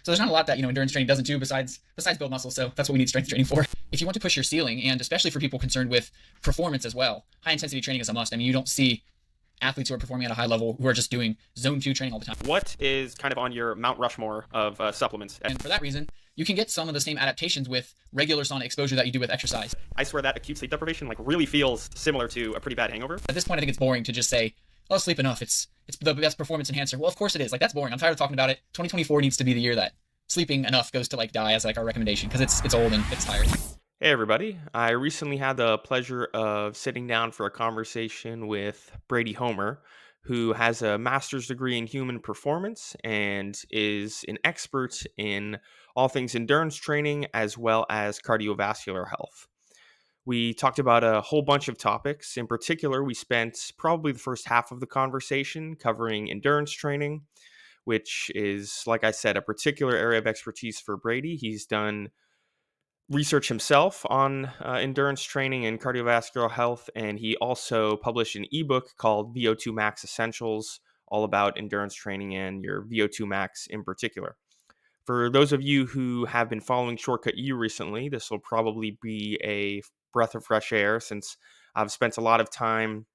So there's not a lot that, endurance training doesn't do besides build muscle. So that's what we need strength training for. If you want to push your ceiling, and especially for people concerned with performance as well, high intensity training is a must. I mean, you don't see athletes who are performing at a high level who are just doing zone 2 training all the time. What is kind of on your Mount Rushmore of supplements? And for that reason, you can get some of the same adaptations with regular sauna exposure that you do with exercise. I swear that acute sleep deprivation really feels similar to a pretty bad hangover. At this point, I think it's boring to just say, oh, sleep enough. It's the best performance enhancer. Well, of course it is. That's boring. I'm tired of talking about it. 2024 needs to be the year that sleeping enough goes to die as our recommendation, because it's old and it's tired. Hey everybody, I recently had the pleasure of sitting down for a conversation with Brady Holmer, who has a master's degree in human performance and is an expert in all things endurance training as well as cardiovascular health. We talked about a whole bunch of topics. In particular, we spent probably the first half of the conversation covering endurance training, which is, like I said, a particular area of expertise for Brady. He's done research himself on endurance training and cardiovascular health, and he also published an ebook called VO2 Max Essentials, all about endurance training and your VO2 Max in particular. For those of you who have been following Shortcut U recently, this will probably be a breath of fresh air, since I've spent a lot of time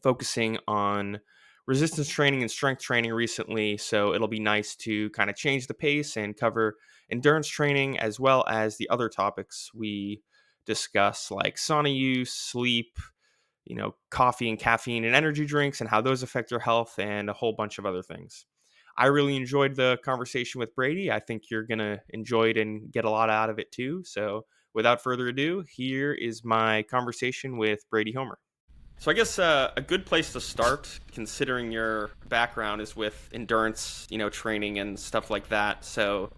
focusing on resistance training and strength training recently, so it'll be nice to kind of change the pace and cover endurance training as well as the other topics we discuss, like sauna use, sleep, coffee and caffeine and energy drinks and how those affect your health, and a whole bunch of other things. I really enjoyed the conversation with Brady. I think you're going to enjoy it and get a lot out of it too. So without further ado, here is my conversation with Brady Holmer. So I guess a good place to start, considering your background, is with endurance, training and stuff like that. So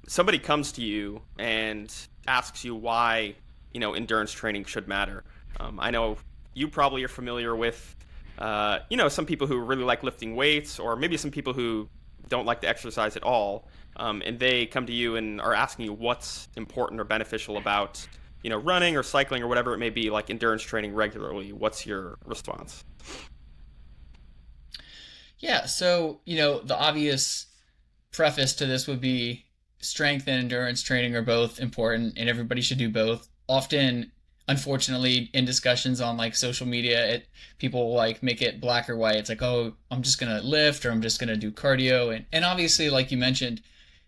somebody comes to you and asks you why, endurance training should matter. I know you probably are familiar with, some people who really like lifting weights, or maybe some people who don't like to exercise at all. And they come to you and are asking you what's important or beneficial about, running or cycling or whatever it may be, like endurance training regularly. What's your response? Yeah. So, the obvious preface to this would be strength and endurance training are both important and everybody should do both. Often, unfortunately, in discussions on social media, people make it black or white. It's like, oh, I'm just going to lift, or I'm just going to do cardio. And obviously, like you mentioned,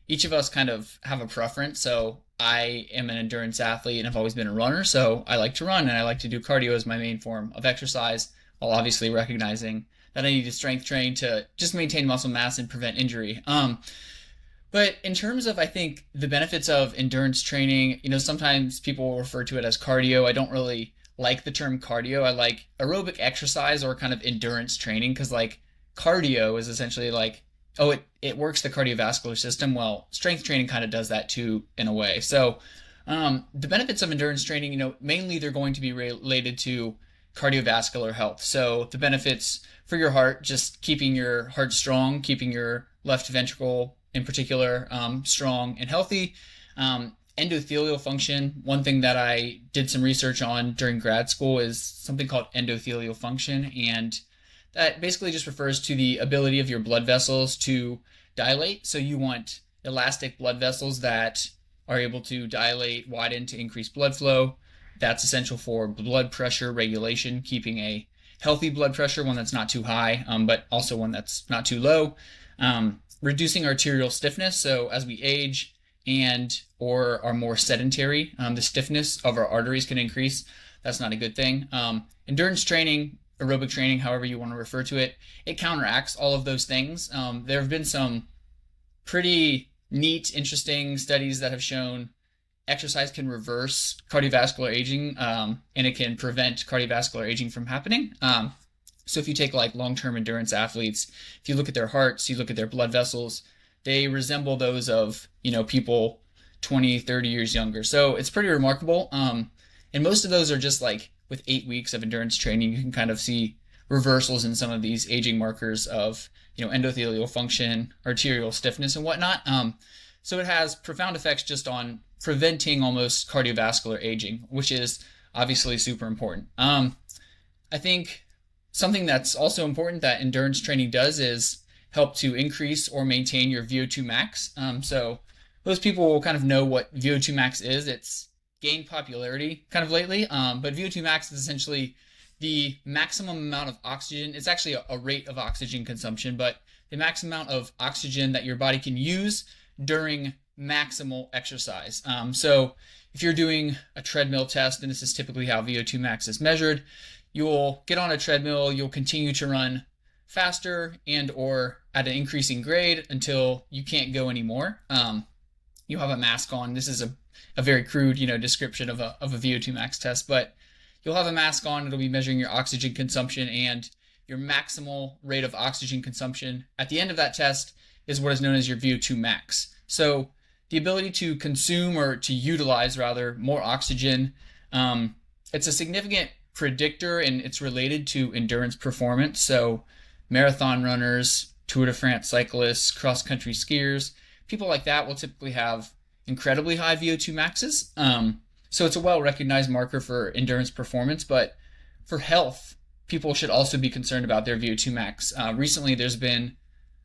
each of us kind of have a preference. So I am an endurance athlete and I've always been a runner. So I like to run and I like to do cardio as my main form of exercise, while obviously recognizing that I need to strength train to just maintain muscle mass and prevent injury. But in terms of, I think, the benefits of endurance training, sometimes people refer to it as cardio. I don't really like the term cardio. I like aerobic exercise or kind of endurance training, because cardio is essentially it works the cardiovascular system. Well, strength training kind of does that too, in a way. So the benefits of endurance training, mainly they're going to be related to cardiovascular health. So the benefits for your heart, just keeping your heart strong, keeping your left ventricle in particular strong and healthy. Endothelial function, one thing that I did some research on during grad school is something called endothelial function, and that basically just refers to the ability of your blood vessels to dilate. So you want elastic blood vessels that are able to dilate, widen to increase blood flow. That's essential for blood pressure regulation, keeping a healthy blood pressure, one that's not too high, but also one that's not too low. Reducing arterial stiffness. So as we age or are more sedentary, the stiffness of our arteries can increase. That's not a good thing. Endurance training, aerobic training, however you want to refer to it, it counteracts all of those things. There have been some pretty neat, interesting studies that have shown exercise can reverse cardiovascular aging, and it can prevent cardiovascular aging from happening. So if you take long-term endurance athletes, if you look at their hearts, you look at their blood vessels, they resemble those of, people 20, 30 years younger. So it's pretty remarkable. And most of those are just with 8 weeks of endurance training, you can kind of see reversals in some of these aging markers of, endothelial function, arterial stiffness and whatnot. So it has profound effects just on preventing almost cardiovascular aging, which is obviously super important. I think something that's also important that endurance training does is help to increase or maintain your VO2 max. So most people will kind of know what VO2 max is. It's gained popularity kind of lately, but VO2 max is essentially the maximum amount of oxygen. It's actually a rate of oxygen consumption, but the maximum amount of oxygen that your body can use during maximal exercise. So if you're doing a treadmill test, and this is typically how VO2 max is measured, you'll get on a treadmill, you'll continue to run faster and or at an increasing grade until you can't go anymore. You'll have a mask on. This is a very crude, description of a VO2 max test, but you'll have a mask on. It'll be measuring your oxygen consumption and your maximal rate of oxygen consumption. At the end of that test is what is known as your VO2 max. So the ability to consume, or to utilize rather, more oxygen, it's a significant predictor, and it's related to endurance performance. So marathon runners, Tour de France cyclists, cross-country skiers, people like that will typically have incredibly high VO2 maxes. So it's a well-recognized marker for endurance performance, but for health, people should also be concerned about their VO2 max. Recently, there's been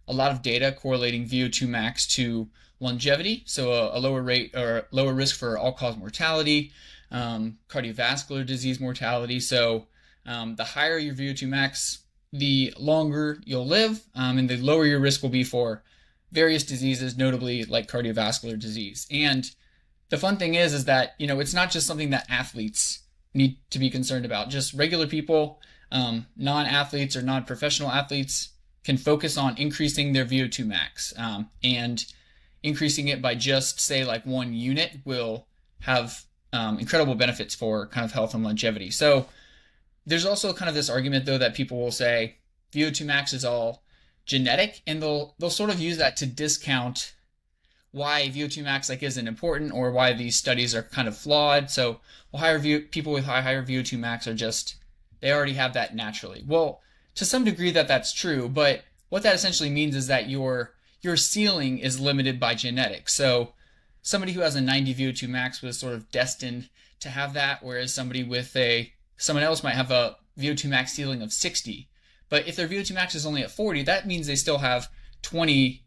a lot of data correlating VO2 max to longevity, so a lower rate or lower risk for all-cause mortality, cardiovascular disease mortality. So the higher your VO2 max, the longer you'll live, and the lower your risk will be for various diseases, notably like cardiovascular disease. And the fun thing is that, it's not just something that athletes need to be concerned about. Just regular people, non-athletes or non-professional athletes can focus on increasing their VO2 max, and increasing it by just, say, like 1 unit will have incredible benefits for kind of health and longevity. So there's also kind of this argument, though, that people will say VO2 max is all genetic, and they'll sort of use that to discount why VO2 max isn't important, or why these studies are kind of flawed. So people with higher VO2 max are just, they already have that naturally. Well, to some degree that's true, but what that essentially means is that your ceiling is limited by genetics. So somebody who has a 90 VO2 max was sort of destined to have that, whereas someone else might have a VO2 max ceiling of 60. But if their VO2 max is only at 40, that means they still have 20,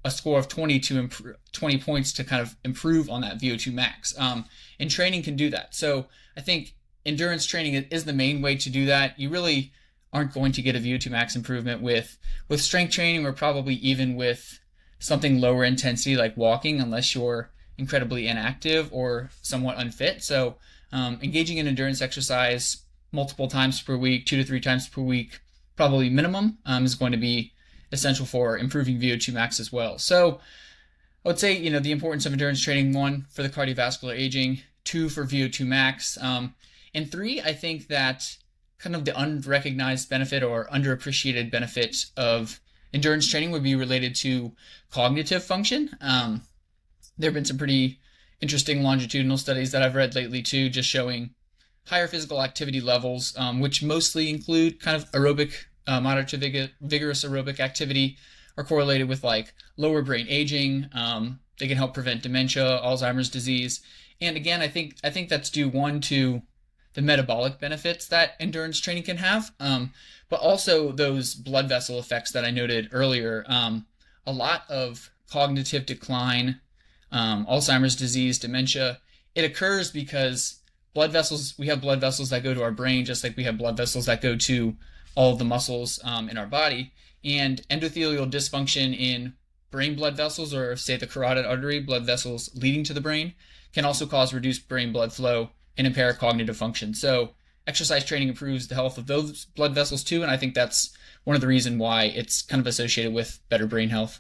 a score of 20 to improve, 20 points to kind of improve on that VO2 max. And training can do that. So I think endurance training is the main way to do that. You really aren't going to get a VO2 max improvement with strength training, or probably even with something lower intensity like walking, unless you're incredibly inactive or somewhat unfit. So engaging in endurance exercise multiple times per week, 2 to 3 times per week, probably minimum, is going to be essential for improving VO2 max as well. So I would say, the importance of endurance training: 1, for the cardiovascular aging; 2, for VO2 max; and 3, I think that kind of the unrecognized benefit or underappreciated benefit of endurance training would be related to cognitive function. There have been some pretty interesting longitudinal studies that I've read lately too, just showing higher physical activity levels, which mostly include kind of aerobic, moderate to vigorous aerobic activity, are correlated with lower brain aging. They can help prevent dementia, Alzheimer's disease. And again, I think that's due, 1, to the metabolic benefits that endurance training can have, but also those blood vessel effects that I noted earlier. A lot of cognitive decline, Alzheimer's disease, dementia, it occurs because we have blood vessels that go to our brain, just like we have blood vessels that go to all of the muscles in our body. And endothelial dysfunction in brain blood vessels, or say the carotid artery blood vessels leading to the brain, can also cause reduced brain blood flow and impair cognitive function. So exercise training improves the health of those blood vessels too, and I think that's one of the reasons why it's kind of associated with better brain health.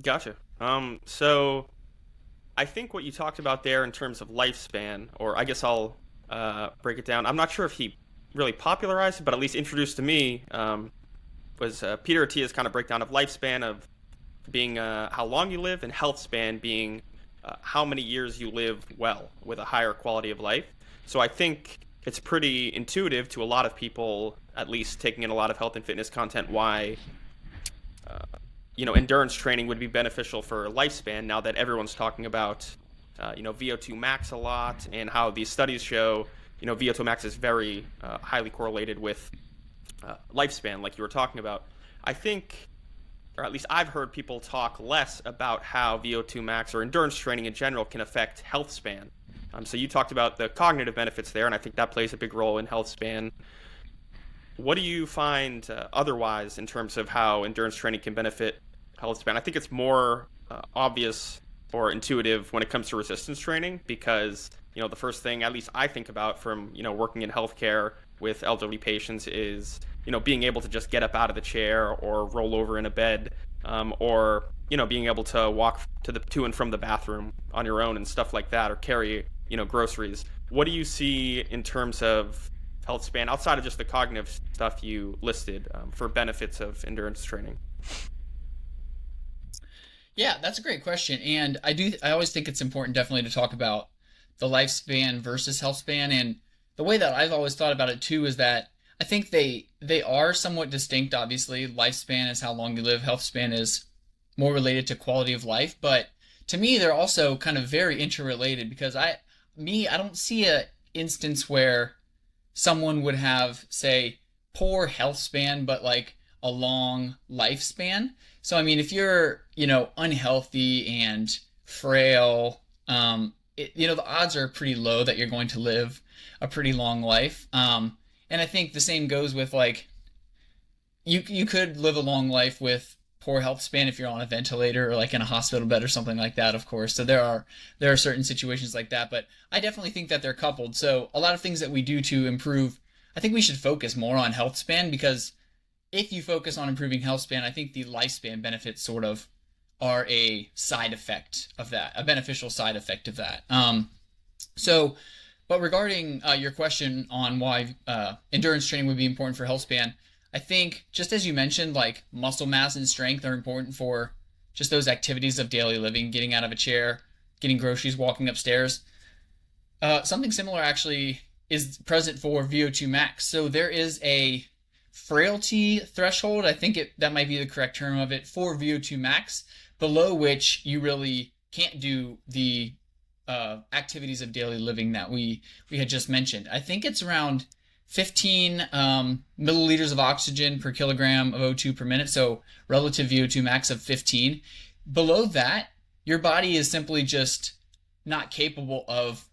Gotcha. So I think what you talked about there in terms of lifespan, or I guess I'll break it down. I'm not sure if he really popularized it, but at least introduced to me, was Peter Attia's kind of breakdown of lifespan of being how long you live, and health span being how many years you live well with a higher quality of life. So I think it's pretty intuitive to a lot of people, at least taking in a lot of health and fitness content, why endurance training would be beneficial for lifespan, now that everyone's talking about VO2 max a lot, and how these studies show VO2 max is very highly correlated with lifespan, like you were talking about. I think or at least I've heard people talk less about how VO2 max or endurance training in general can affect health span. So you talked about the cognitive benefits there, and I think that plays a big role in health span. What do you find otherwise in terms of how endurance training can benefit health span? I think it's more obvious or intuitive when it comes to resistance training because the first thing at least I think about from working in healthcare with elderly patients is being able to just get up out of the chair or roll over in a bed, or being able to walk to and from the bathroom on your own and stuff like that, or carry groceries. What do you see in terms of health span outside of just the cognitive stuff you listed, for benefits of endurance training? Yeah, that's a great question. And I always think it's important definitely to talk about the lifespan versus health span. And the way that I've always thought about it too is that I think they are somewhat distinct. Obviously, lifespan is how long you live. Health span is more related to quality of life. But to me, they're also kind of very interrelated because I don't see a instance where someone would have, say, poor health span, but like a long lifespan. So, I mean, if you're, unhealthy and frail, the odds are pretty low that you're going to live a pretty long life. And I think the same goes with like, you could live a long life with poor health span if you're on a ventilator or like in a hospital bed or something like that, of course. So there are certain situations like that, but I definitely think that they're coupled. So a lot of things that we do to improve, I think we should focus more on health span because if you focus on improving health span, I think the lifespan benefits sort of are a side effect of that, a beneficial side effect of that. So, but regarding your question on why endurance training would be important for health span, I think just as you mentioned, like muscle mass and strength are important for just those activities of daily living, getting out of a chair, getting groceries, walking upstairs. Something similar actually is present for VO2 max. So there is a frailty threshold. I think that might be the correct term of it for VO2 max, below which you really can't do the activities of daily living that we had just mentioned. I think it's around 15 milliliters of oxygen per kilogram of O2 per minute, so relative VO2 max of 15. Below that, your body is simply just not capable of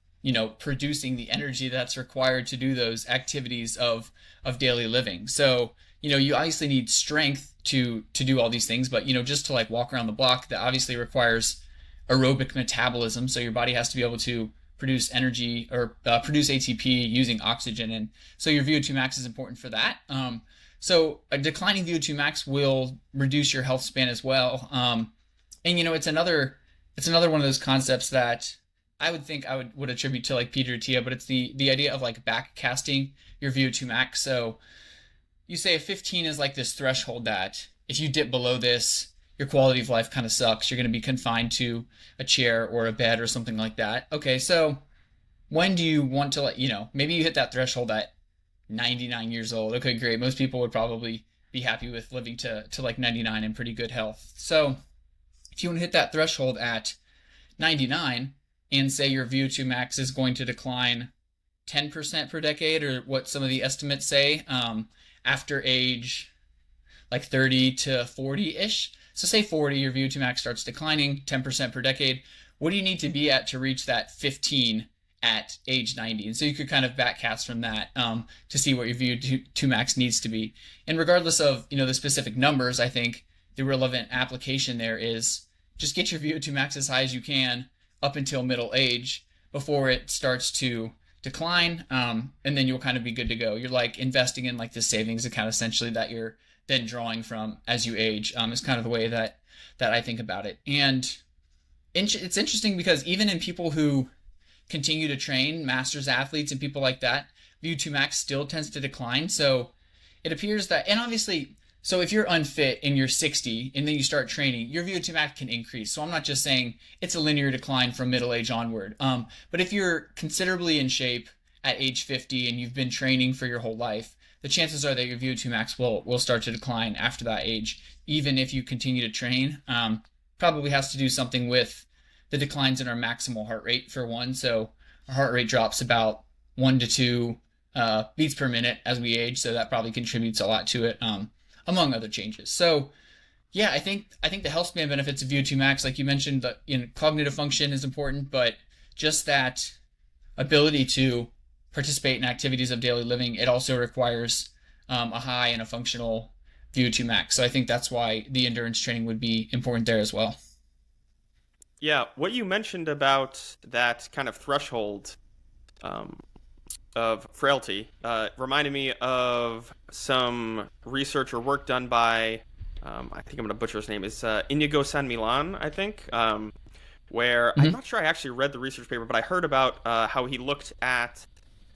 producing the energy that's required to do those activities of daily living. So you obviously need strength to do all these things, but just to like walk around the block, that obviously requires aerobic metabolism. So your body has to be able to produce energy or produce ATP using oxygen, and so your VO2 max is important for that. So a declining VO2 max will reduce your health span as well. And it's another one of those concepts that I would think I would attribute to like Peter Attia, but it's the idea of like back casting your VO2 max. So you say 15 is like this threshold that if you dip below this, your quality of life kind of sucks. You're going to be confined to a chair or a bed or something like that. Okay, so when do you want to maybe you hit that threshold at 99 years old. Okay, great. Most people would probably be happy with living to like 99 in pretty good health. So if you want to hit that threshold at 99 and say your VO2 max is going to decline 10% per decade, or what some of the estimates say, after age like 30 to 40-ish. So say 40, your VO2 max starts declining 10% per decade. What do you need to be at to reach that 15 at age 90? And so you could kind of backcast from that to see what your VO2 max needs to be. And regardless of the specific numbers, I think the relevant application there is just get your VO2 max as high as you can up until middle age before it starts to decline, and then you'll kind of be good to go. You're like investing in like this savings account essentially that you're then drawing from as you age, is kind of the way that I think about it. And it's interesting because even in people who continue to train, masters athletes and people like that, VO2 max still tends to decline. So it appears that, and obviously, so if you're unfit and you're 60 and then you start training, your VO2 max can increase. So I'm not just saying it's a linear decline from middle age onward. But if you're considerably in shape at age 50 and you've been training for your whole life, the chances are that your VO2 max will start to decline after that age, even if you continue to train. Probably has to do something with the declines in our maximal heart rate for one. So our heart rate drops about 1 to 2 beats per minute as we age. So that probably contributes a lot to it, among other changes. So Yeah, I think the health span benefits of VO2 max, like you mentioned, that cognitive function is important, but just that ability to participate in activities of daily living, it also requires a high and a functional VO2 max. So I think that's why the endurance training would be important there as well. Yeah, what you mentioned about that kind of threshold um, of frailty reminded me of some research or work done by, I think I'm going to butcher his name, is Inigo San Milan, I think, where I'm Hmm. not sure I actually read the research paper, but I heard about how he looked at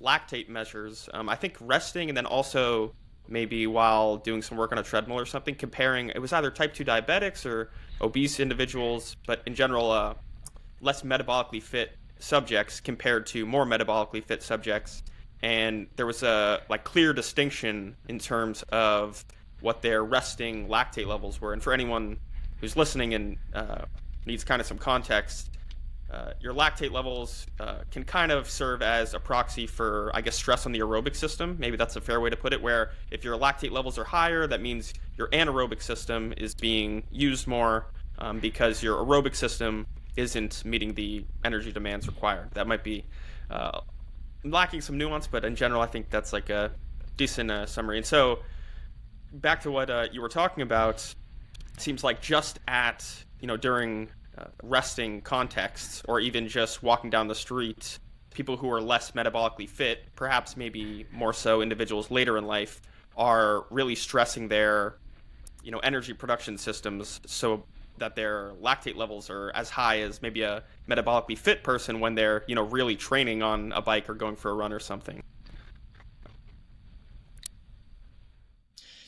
lactate measures. I think resting and then also maybe while doing some work on a treadmill or something, comparing it was either type 2 diabetics or obese individuals, but in general, less metabolically fit subjects compared to more metabolically fit subjects. And there was a like clear distinction in terms of what their resting lactate levels were. And for anyone who's listening and needs kind of some context, your lactate levels can kind of serve as a proxy for, I guess, stress on the aerobic system. Maybe that's a fair way to put it, where if your lactate levels are higher, that means your anaerobic system is being used more because your aerobic system isn't meeting the energy demands required. That might be uh, lacking some nuance, but in general, I think that's like a decent summary. And so, back to what you were talking about, seems like just at during resting contexts or even just walking down the street, people who are less metabolically fit, perhaps maybe more so individuals later in life, are really stressing their energy production systems so that their lactate levels are as high as maybe a metabolically fit person when they're really training on a bike or going for a run or something.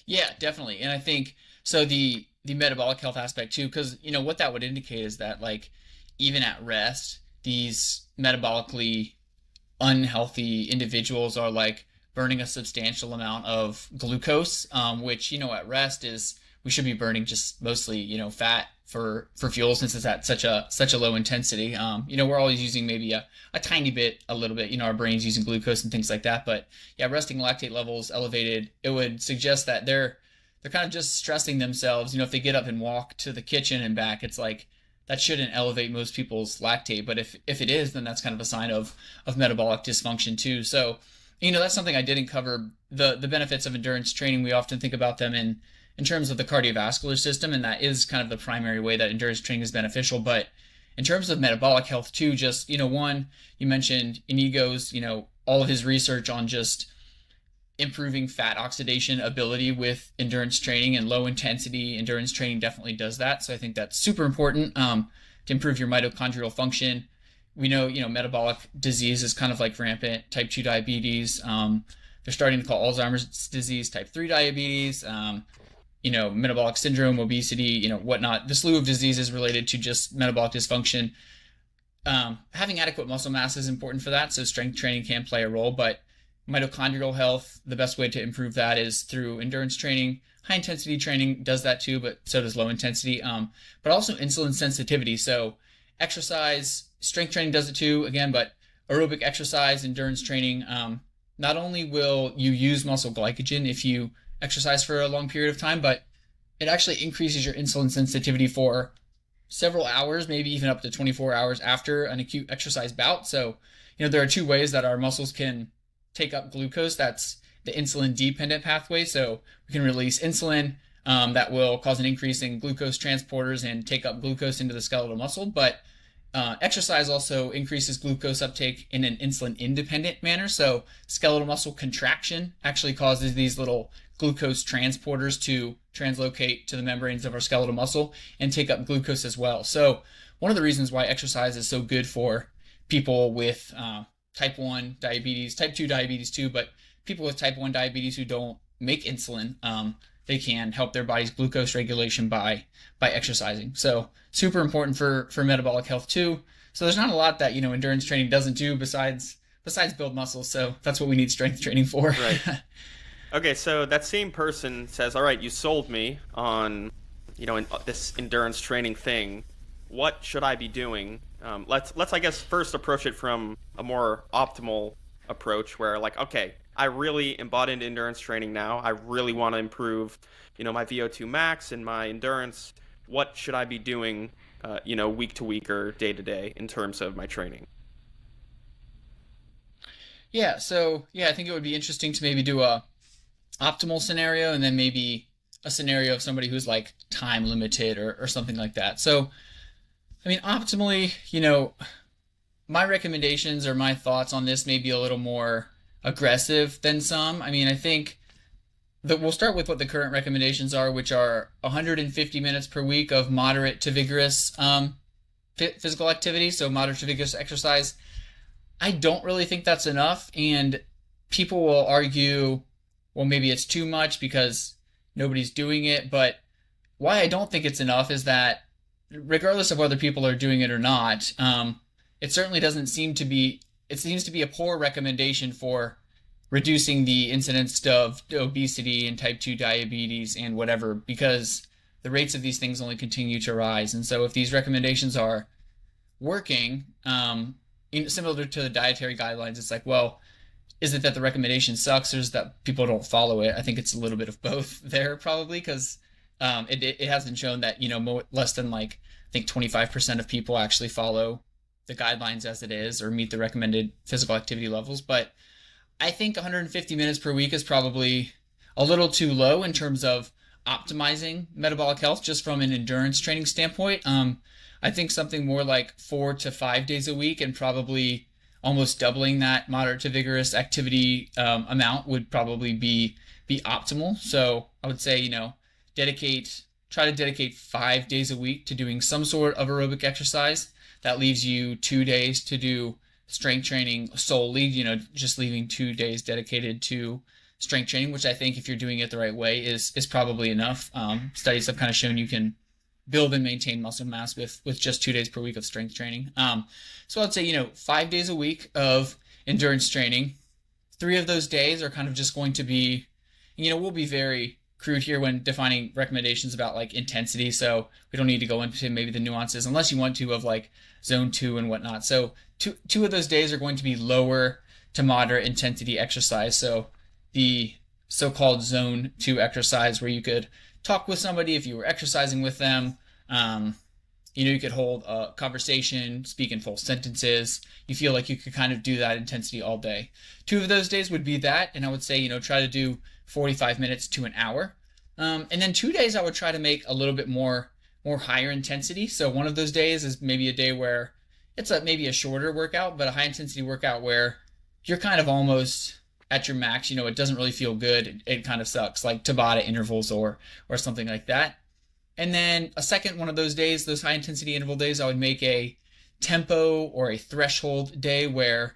Yeah, definitely. And I think so the metabolic health aspect too, because what that would indicate is that like even at rest, these metabolically unhealthy individuals are like burning a substantial amount of glucose, which at rest is we should be burning just mostly fat for fuel since it's at such a low intensity. We're always using maybe a tiny bit, a little bit. Our brains using glucose and things like that. But yeah, resting lactate levels elevated, it would suggest that they're kind of just stressing themselves. If they get up and walk to the kitchen and back, it's like that shouldn't elevate most people's lactate, but if it is, then that's kind of a sign of metabolic dysfunction too. So, that's something I didn't cover. The benefits of endurance training, we often think about them in terms of the cardiovascular system, and that is kind of the primary way that endurance training is beneficial. But in terms of metabolic health too, just one, you mentioned Inigo's, all of his research on just improving fat oxidation ability with endurance training, and low intensity endurance training definitely does that. So I think that's super important to improve your mitochondrial function. We know, metabolic disease is kind of like rampant type 2 diabetes. They're starting to call Alzheimer's disease type 3 diabetes. Metabolic syndrome, obesity, whatnot. The slew of diseases related to just metabolic dysfunction. Having adequate muscle mass is important for that, so strength training can play a role. But mitochondrial health, the best way to improve that is through endurance training. High intensity training does that too, but so does low intensity. But also insulin sensitivity. So exercise, strength training does it too, again, but aerobic exercise, endurance training, not only will you use muscle glycogen if you exercise for a long period of time, but it actually increases your insulin sensitivity for several hours, maybe even up to 24 hours after an acute exercise bout. So, there are two ways that our muscles can take up glucose. That's the insulin dependent pathway. So we can release insulin that will cause an increase in glucose transporters and take up glucose into the skeletal muscle. But exercise also increases glucose uptake in an insulin independent manner. So skeletal muscle contraction actually causes these little glucose transporters to translocate to the membranes of our skeletal muscle and take up glucose as well. So one of the reasons why exercise is so good for people with type 1 diabetes, type 2 diabetes too, but people with type 1 diabetes who don't make insulin, they can help their body's glucose regulation by exercising. So super important for metabolic health too. So there's not a lot that endurance training doesn't do besides build muscle. So that's what we need strength training for. Right. Okay, so that same person says, "All right, you sold me on, this endurance training thing. What should I be doing?" Let's I guess first approach it from a more optimal approach, where like, okay, I really am bought into endurance training now. I really want to improve, my VO2 max and my endurance. What should I be doing, week to week or day to day in terms of my training? Yeah, so yeah, I think it would be interesting to maybe do a optimal scenario and then maybe a scenario of somebody who's like time limited or something like that. So, I mean, optimally, my recommendations or my thoughts on this may be a little more aggressive than some. I mean, I think that we'll start with what the current recommendations are, which are 150 minutes per week of moderate to vigorous physical activity, so moderate to vigorous exercise. I don't really think that's enough, and people will argue, well, maybe it's too much because nobody's doing it. But why I don't think it's enough is that, regardless of whether people are doing it or not, it certainly doesn't seem to be. It seems to be a poor recommendation for reducing the incidence of obesity and type 2 diabetes and whatever, because the rates of these things only continue to rise. And so, if these recommendations are working, similar to the dietary guidelines, it's like, well, is it that the recommendation sucks or is that people don't follow it? I think it's a little bit of both there, probably, because it has been shown that, less than like, I think 25% of people actually follow the guidelines as it is or meet the recommended physical activity levels. But I think 150 minutes per week is probably a little too low in terms of optimizing metabolic health just from an endurance training standpoint. I think something more like 4 to 5 days a week and probably almost doubling that moderate to vigorous activity amount would probably be optimal. So I would say, try to dedicate 5 days a week to doing some sort of aerobic exercise. That leaves you 2 days to do strength training solely, just leaving 2 days dedicated to strength training, which I think if you're doing it the right way is probably enough. Studies have kind of shown you can build and maintain muscle mass with just 2 days per week of strength training. So I'd say, 5 days a week of endurance training. 3 of those days are kind of just going to be, we'll be very crude here when defining recommendations about like intensity. So we don't need to go into maybe the nuances unless you want to of like zone 2 and whatnot. So two of those days are going to be lower to moderate intensity exercise. So the so-called zone 2 exercise where you could talk with somebody if you were exercising with them. You could hold a conversation, speak in full sentences. You feel like you could kind of do that intensity all day. 2 of those days would be that, and I would say, try to do 45 minutes to an hour. And then 2 days I would try to make a little bit more higher intensity. So one of those days is maybe a day where it's maybe a shorter workout, but a high intensity workout where you're kind of almost at your max. It doesn't really feel good. It kind of sucks, like Tabata intervals or something like that. And then a second one of those days, those high intensity interval days, I would make a tempo or a threshold day where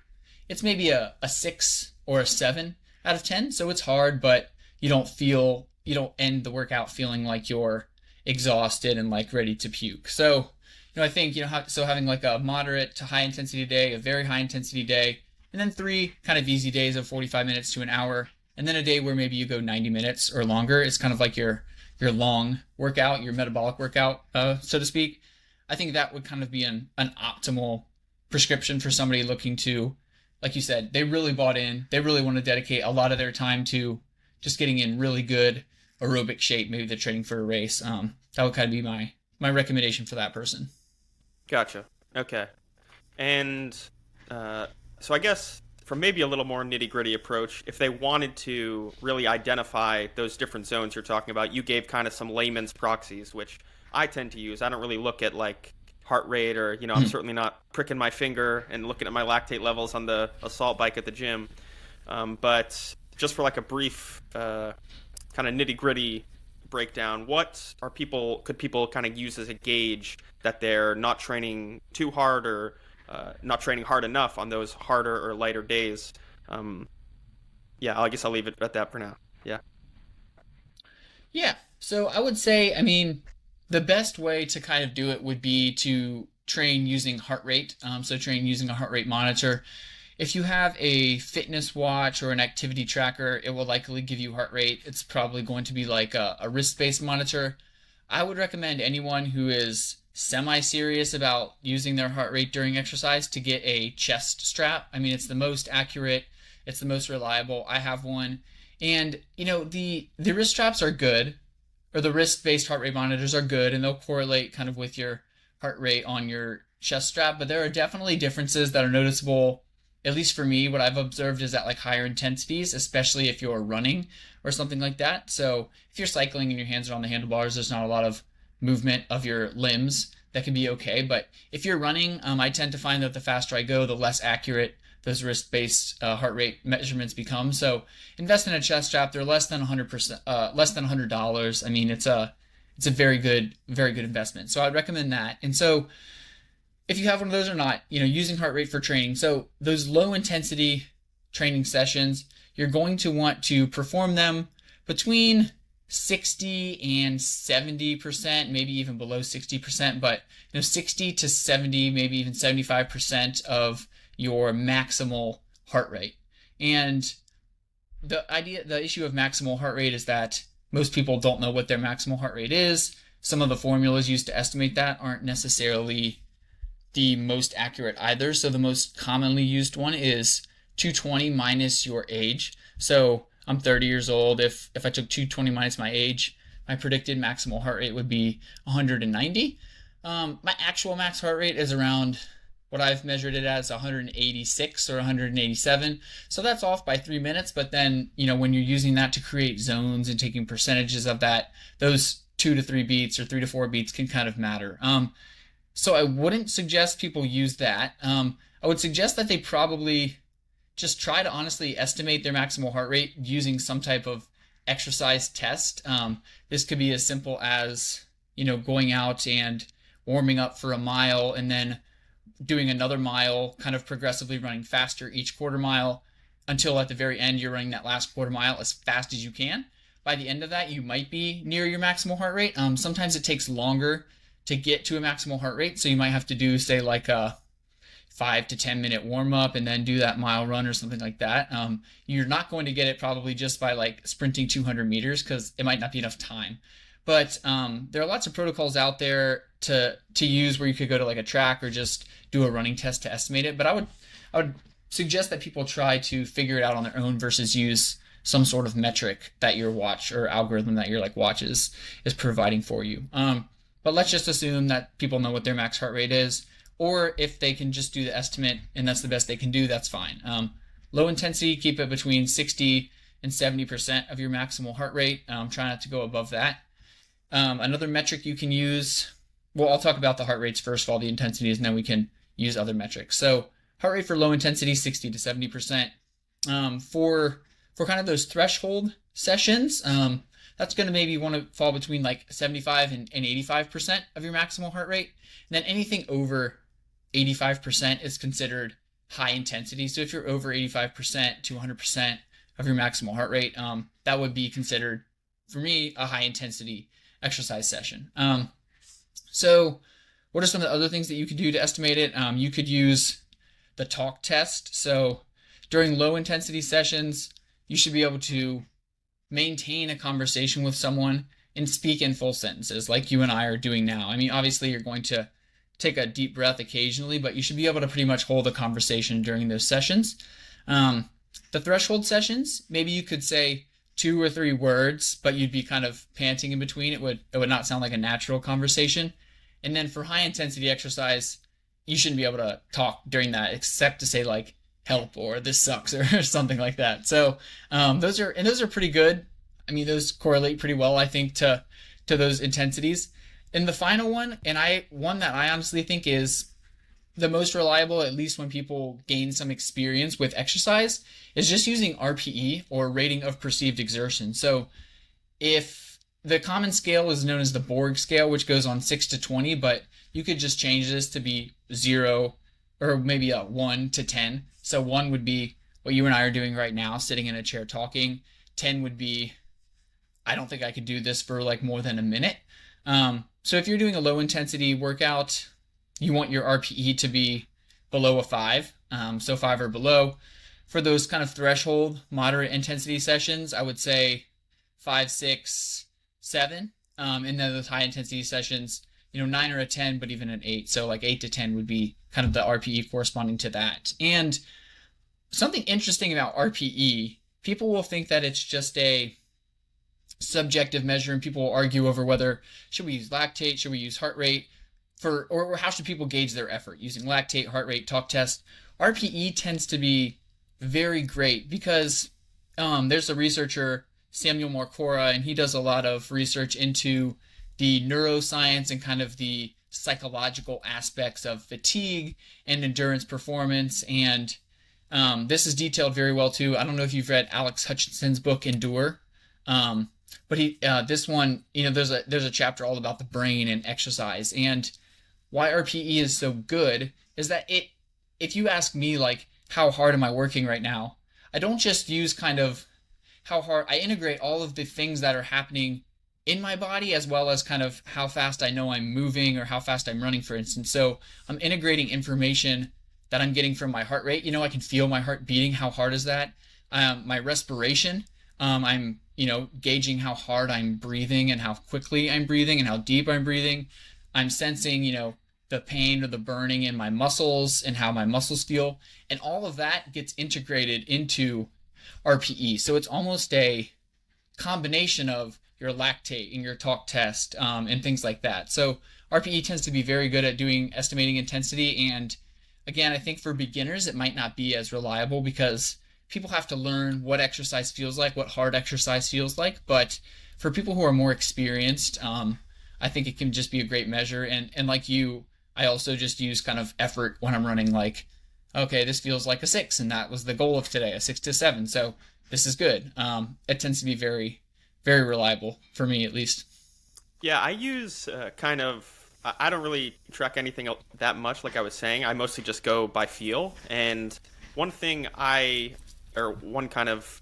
it's maybe a 6 or a 7 out of 10. So it's hard, but you don't end the workout feeling like you're exhausted and like ready to puke. So, I think, so having like a moderate to high intensity day, a very high intensity day, and then 3 kind of easy days of 45 minutes to an hour, and then a day where maybe you go 90 minutes or longer. It's kind of like your long workout, your metabolic workout, so to speak. I think that would kind of be an optimal prescription for somebody looking to, like you said, they really bought in. They really want to dedicate a lot of their time to just getting in really good aerobic shape. Maybe they're training for a race. That would kind of be my recommendation for that person. Gotcha. Okay. And so I guess from maybe a little more nitty gritty approach, if they wanted to really identify those different zones you're talking about, you gave kind of some layman's proxies, which I tend to use. I don't really look at like heart rate or, I'm certainly not pricking my finger and looking at my lactate levels on the assault bike at the gym. But just for like a brief kind of nitty gritty breakdown, could people kind of use as a gauge that they're not training too hard or not training hard enough on those harder or lighter days? Yeah, I guess I'll leave it at that for now. Yeah. Yeah. So I would say, I mean, the best way to kind of do it would be to train using heart rate. So train using a heart rate monitor. If you have a fitness watch or an activity tracker, it will likely give you heart rate. It's probably going to be like a wrist-based monitor. I would recommend anyone who is semi-serious about using their heart rate during exercise to get a chest strap. I mean, it's the most accurate. It's the most reliable. I have one. And the wrist straps are good, or the wrist-based heart rate monitors are good, and they'll correlate kind of with your heart rate on your chest strap. But there are definitely differences that are noticeable. At least for me, what I've observed is at like higher intensities, especially if you're running or something like that. So if you're cycling and your hands are on the handlebars, there's not a lot of movement of your limbs. That can be okay. But if you're running, I tend to find that the faster I go, the less accurate those wrist-based heart rate measurements become. So invest in a chest strap. They're less than 100%, less than $100. I mean, it's a very good investment. So I'd recommend that. And so if you have one of those or not, using heart rate for training. So those low intensity training sessions, you're going to want to perform them between 60 and 70%, maybe even below 60%, but 60 to 70, maybe even 75% of your maximal heart rate. And the issue of maximal heart rate is that most people don't know what their maximal heart rate is. Some of the formulas used to estimate that aren't necessarily the most accurate either. So the most commonly used one is 220 minus your age. So I'm 30 years old. If I took 220 minus my age, my predicted maximal heart rate would be 190. My actual max heart rate is around what I've measured it as 186 or 187. So that's off by 3 minutes. But then, when you're using that to create zones and taking percentages of that, those 2 to 3 beats or 3 to 4 beats can kind of matter. So I wouldn't suggest people use that. I would suggest that they probably just try to honestly estimate their maximal heart rate using some type of exercise test. This could be as simple as, going out and warming up for a mile and then doing another mile, kind of progressively running faster each quarter mile until at the very end you're running that last quarter mile as fast as you can. By the end of that, you might be near your maximal heart rate. Sometimes it takes longer to get to a maximal heart rate. So you might have to do, say, like a 5 to 10 minute warm up and then do that mile run or something like that. You're not going to get it probably just by like sprinting 200 meters because it might not be enough time. But there are lots of protocols out there to use where you could go to like a track or just do a running test to estimate it. But I would suggest that people try to figure it out on their own versus use some sort of metric that your watch or algorithm that your like watch is providing for you. But let's just assume that people know what their max heart rate is, or if they can just do the estimate and that's the best they can do, that's fine. Low intensity, keep it between 60 and 70% of your maximal heart rate. Try not to go above that. Another metric you can use, well, I'll talk about the heart rates first of all, the intensities, and then we can use other metrics. So heart rate for low intensity, 60 to 70%. For kind of those threshold sessions, that's going to maybe want to fall between like 75 and 85% of your maximal heart rate. And then anything over 85% is considered high intensity. So if you're over 85% to 100% of your maximal heart rate, that would be considered, for me, a high intensity exercise session. So what are some of the other things that you could do to estimate it? You could use the talk test. So during low intensity sessions, you should be able to maintain a conversation with someone and speak in full sentences like you and I are doing now. I mean, obviously you're going to take a deep breath occasionally, but you should be able to pretty much hold a conversation during those sessions. The threshold sessions, maybe you could say 2 or 3 words, but you'd be kind of panting in between. It would not sound like a natural conversation. And then for high intensity exercise, you shouldn't be able to talk during that except to say like help or this sucks or something like that. So those are pretty good. I mean, those correlate pretty well, I think, to those intensities. And the final one, one that I honestly think is the most reliable, at least when people gain some experience with exercise, is just using RPE, or rating of perceived exertion. So if the common scale is known as the Borg scale, which goes on 6 to 20, but you could just change this to be 0 or maybe a 1 to 10. So 1 would be what you and I are doing right now, sitting in a chair talking. 10 would be, I don't think I could do this for like more than a minute. So if you're doing a low intensity workout, you want your RPE to be below a 5, so 5 or below. For those kind of threshold moderate intensity sessions, I would say 5, 6, 7. And then those high intensity sessions, 9 or a 10, but even an 8. So like 8 to 10 would be kind of the RPE corresponding to that. And something interesting about RPE, people will think that it's just a subjective measure, and people will argue over whether should we use lactate, should we use heart rate for, or how should people gauge their effort using lactate, heart rate, talk test. RPE tends to be very great because there's a researcher, Samuel Marcora, and he does a lot of research into the neuroscience and kind of the psychological aspects of fatigue and endurance performance. And this is detailed very well too. I don't know if you've read Alex Hutchinson's book Endure, um, but he this one, there's a chapter all about the brain and exercise, and why RPE is so good is that if you ask me like how hard am I working right now, I don't just use kind of how hard. I integrate all of the things that are happening in my body as well as kind of how fast I know I'm moving or how fast I'm running, for instance. So I'm integrating information that I'm getting from my heart rate. I can feel my heart beating. How hard is that? My respiration. I'm gauging how hard I'm breathing and how quickly I'm breathing and how deep I'm breathing. I'm sensing the pain or the burning in my muscles and how my muscles feel, and all of that gets integrated into RPE. So it's almost a combination of your lactate and your talk test, and things like that. So RPE tends to be very good at doing estimating intensity. And again, I think for beginners, it might not be as reliable because people have to learn what exercise feels like, what hard exercise feels like. But for people who are more experienced, I think it can just be a great measure. And like you, I also just use kind of effort when I'm running, like, okay, this feels like a 6, and that was the goal of today, a 6 to 7. So this is good. It tends to be very, very reliable for me, at least. Yeah, I use kind of. I don't really track anything that much, like I was saying. I mostly just go by feel. And one thing or one kind of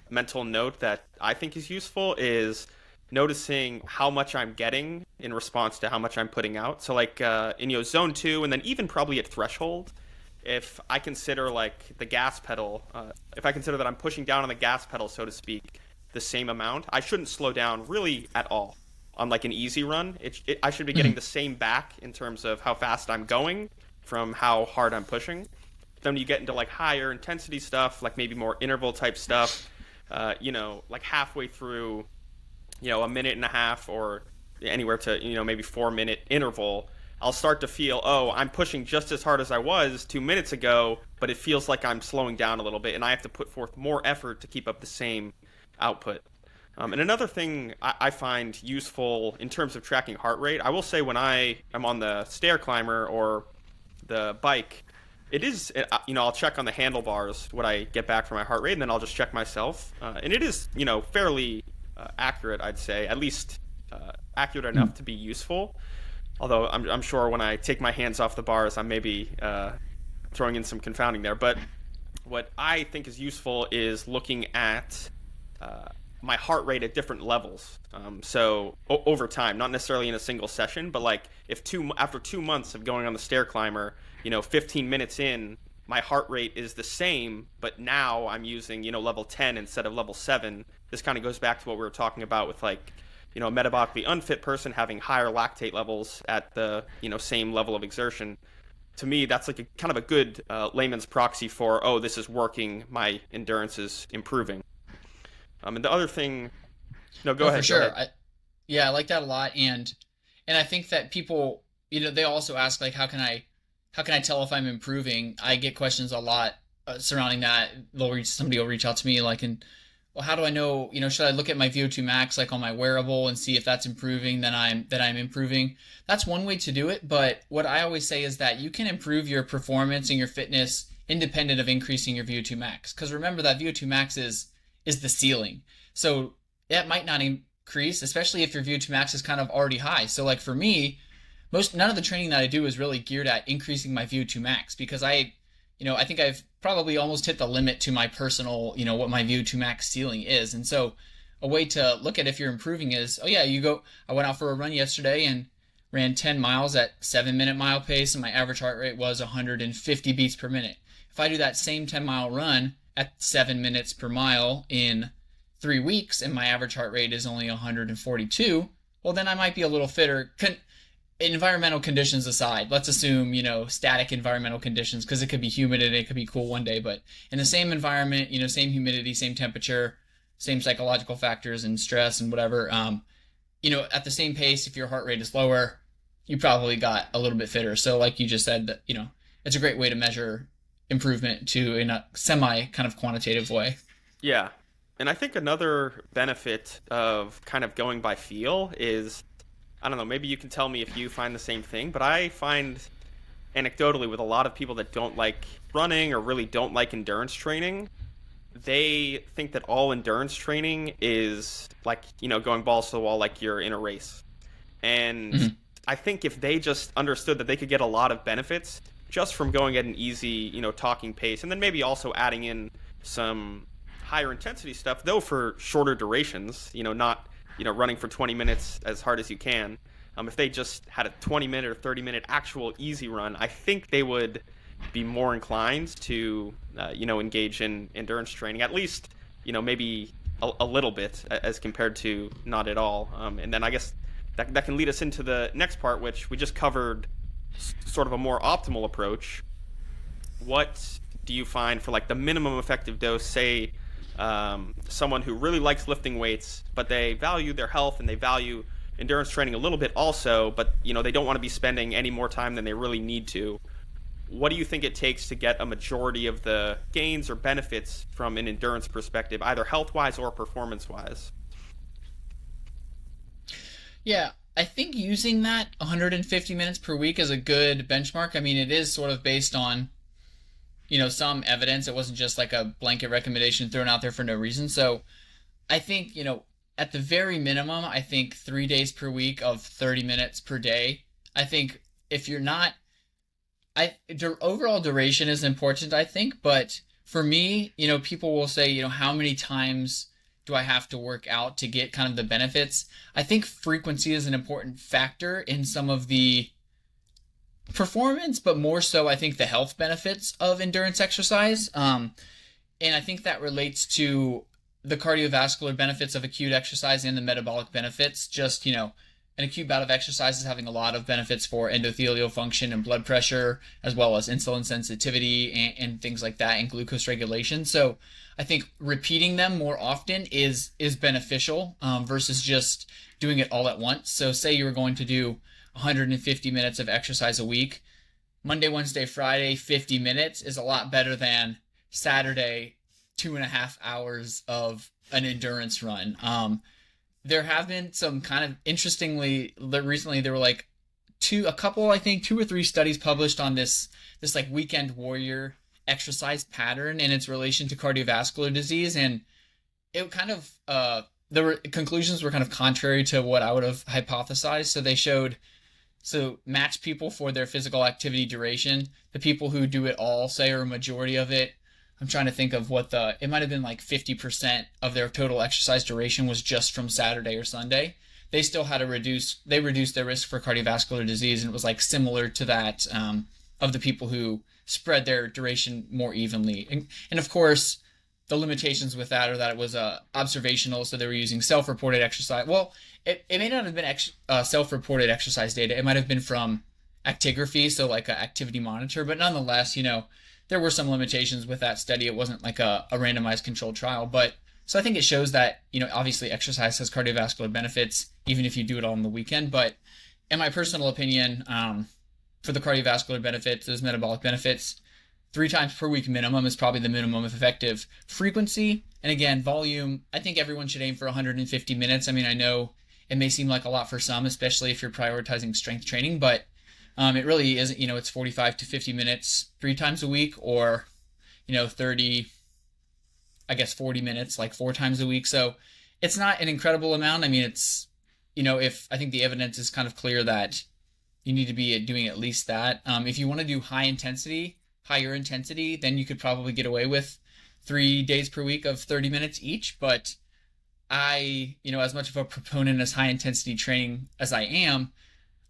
mental note that I think is useful is noticing how much I'm getting in response to how much I'm putting out. So like in zone 2, and then even probably at threshold, if I consider like the gas pedal, if I consider that I'm pushing down on the gas pedal, so to speak, the same amount, I shouldn't slow down really at all. On like an easy run, I should be getting the same back in terms of how fast I'm going from how hard I'm pushing. Then you get into like higher intensity stuff, like maybe more interval type stuff, like halfway through, a minute and a half or anywhere to, maybe 4 minute interval, I'll start to feel, oh, I'm pushing just as hard as I was 2 minutes ago, but it feels like I'm slowing down a little bit and I have to put forth more effort to keep up the same output. And another thing I find useful in terms of tracking heart rate, I will say when I am on the stair climber or the bike, it is, I'll check on the handlebars what I get back from my heart rate, and then I'll just check myself. And it is, fairly accurate, I'd say, at least accurate enough to be useful. Although I'm sure when I take my hands off the bars, I'm maybe throwing in some confounding there. But what I think is useful is looking at my heart rate at different levels. So over time, not necessarily in a single session, but like if after 2 months of going on the stair climber, 15 minutes in, my heart rate is the same, but now I'm using, level 10 instead of level 7. This kind of goes back to what we were talking about with like, a metabolically unfit person having higher lactate levels at the, same level of exertion. To me, that's like a kind of a good layman's proxy for, oh, this is working, my endurance is improving. And the other thing, no, go No, ahead. for Go sure. ahead. Yeah, I like that a lot. And I think that people, they also ask like, how can I tell if I'm improving? I get questions a lot surrounding that. Somebody will reach out to me like, well, how do I know? Should I look at my VO2 max like on my wearable and see if that's improving? That I'm improving. That's one way to do it. But what I always say is that you can improve your performance and your fitness independent of increasing your VO2 max. Because remember that VO2 max is the ceiling. So that might not increase, especially if your VO2 max is kind of already high. So like for me, none of the training that I do is really geared at increasing my VO2 max because I think I've probably almost hit the limit to my personal, what my VO2 max ceiling is. And so a way to look at if you're improving is, oh yeah, I went out for a run yesterday and ran 10 miles at 7-minute mile pace and my average heart rate was 150 beats per minute. If I do that same 10-mile run at 7 minutes per mile in 3 weeks and my average heart rate is only 142, well then I might be a little fitter. environmental conditions aside, let's assume, static environmental conditions, because it could be humid and it could be cool one day, but in the same environment, same humidity, same temperature, same psychological factors and stress and whatever, at the same pace, if your heart rate is lower, you probably got a little bit fitter. So like you just said, that, it's a great way to measure improvement to in a semi kind of quantitative way. Yeah. And I think another benefit of kind of going by feel is, I don't know, maybe you can tell me if you find the same thing, but I find anecdotally with a lot of people that don't like running or really don't like endurance training, they think that all endurance training is like, going balls to the wall like you're in a race. And Mm-hmm. I think if they just understood that they could get a lot of benefits just from going at an easy, talking pace, and then maybe also adding in some higher intensity stuff, though for shorter durations, not, running for 20 minutes as hard as you can. If they just had a 20-minute or 30-minute actual easy run, I think they would be more inclined to, engage in endurance training, at least, maybe a little bit as compared to not at all. And then I guess that can lead us into the next part, which we just covered sort of a more optimal approach. What do you find for like the minimum effective dose, say, someone who really likes lifting weights, but they value their health and they value endurance training a little bit also, but they don't want to be spending any more time than they really need to. What do you think it takes to get a majority of the gains or benefits from an endurance perspective, either health-wise or performance-wise? Yeah, I think using that 150 minutes per week is a good benchmark. I mean, it is sort of based on, some evidence. It wasn't just like a blanket recommendation thrown out there for no reason. So I think, at the very minimum, I think 3 days per week of 30 minutes per day. I think if you're not, overall duration is important, I think, but for me, people will say, how many times do I have to work out to get kind of the benefits? I think frequency is an important factor in some of the performance, but more so, I think the health benefits of endurance exercise. And I think that relates to the cardiovascular benefits of acute exercise and the metabolic benefits. Just, an acute bout of exercise is having a lot of benefits for endothelial function and blood pressure, as well as insulin sensitivity and things like that, and glucose regulation. So I think repeating them more often is beneficial versus just doing it all at once. So say you were going to do 150 minutes of exercise a week. Monday, Wednesday, Friday, 50 minutes is a lot better than Saturday, 2.5 hours of an endurance run. There have been some kind of interestingly recently there were like a couple, I think 2 or 3 studies published on this like weekend warrior exercise pattern and its relation to cardiovascular disease, and it kind of the conclusions were kind of contrary to what I would have hypothesized. So they showed, so match people for their physical activity duration. The people who do it all, say, or a majority of it, I'm trying to think of it might have been like 50% of their total exercise duration was just from Saturday or Sunday. They still had they reduced their risk for cardiovascular disease, and it was like similar to that of the people who spread their duration more evenly. And of course, the limitations with that are that it was observational, so they were using self-reported exercise. Well, it may not have been self-reported exercise data. It might have been from actigraphy, so like an activity monitor, but nonetheless, there were some limitations with that study. It wasn't like a randomized controlled trial, but so I think it shows that, obviously exercise has cardiovascular benefits, even if you do it all on the weekend. But in my personal opinion, for the cardiovascular benefits, those metabolic benefits, 3 times per week minimum is probably the minimum of effective frequency. And again, volume, I think everyone should aim for 150 minutes. I mean, I know it may seem like a lot for some, especially if you're prioritizing strength training, but it really isn't. It's 45 to 50 minutes 3 times a week, or 30, I guess 40 minutes like 4 times a week. So it's not an incredible amount. I mean, it's, if I think the evidence is kind of clear that you need to be doing at least that. If you want to do higher intensity, then you could probably get away with 3 days per week of 30 minutes each. But as much of a proponent as high intensity training as I am,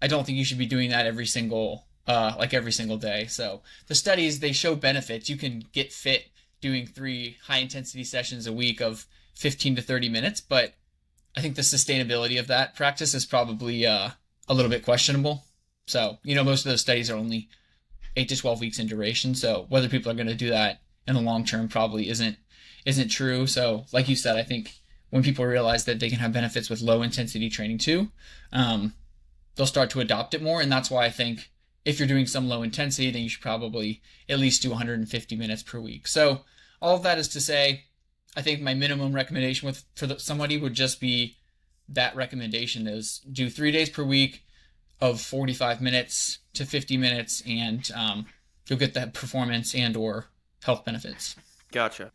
I don't think you should be doing that every single day. So the studies, they show benefits. You can get fit doing 3 high intensity sessions a week of 15 to 30 minutes, but I think the sustainability of that practice is probably a little bit questionable. So, most of those studies are only 8 to 12 weeks in duration. So whether people are going to do that in the long term probably isn't true. So like you said, I think when people realize that they can have benefits with low intensity training too, um, they'll start to adopt it more. And that's why I think if you're doing some low intensity, then you should probably at least do 150 minutes per week. So all of that is to say, I think my minimum recommendation somebody would just be that recommendation is do 3 days per week of 45 minutes to 50 minutes, and you'll get that performance and or health benefits. Gotcha.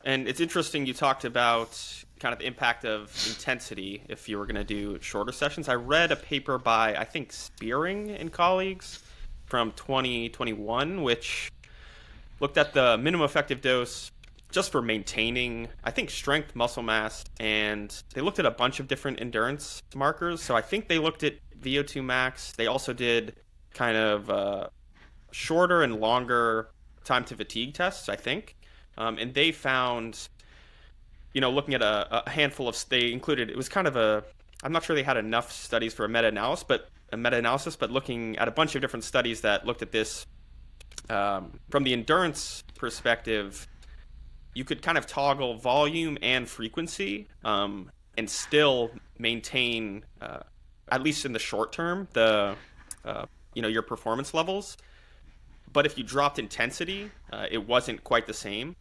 And it's interesting you talked about kind of the impact of intensity if you were going to do shorter sessions. I read a paper by, I think, Spearing and colleagues from 2021, which looked at the minimum effective dose just for maintaining, I think, strength, muscle mass, and they looked at a bunch of different endurance markers. So I think they looked at VO2 max. They also did kind of shorter and longer time to fatigue tests, I think. And they found, looking at a handful of, they included, it was kind of I'm not sure they had enough studies for a meta-analysis, but looking at a bunch of different studies that looked at this from the endurance perspective, you could kind of toggle volume and frequency and still maintain, at least in the short term, your performance levels. But if you dropped intensity, it wasn't quite the same.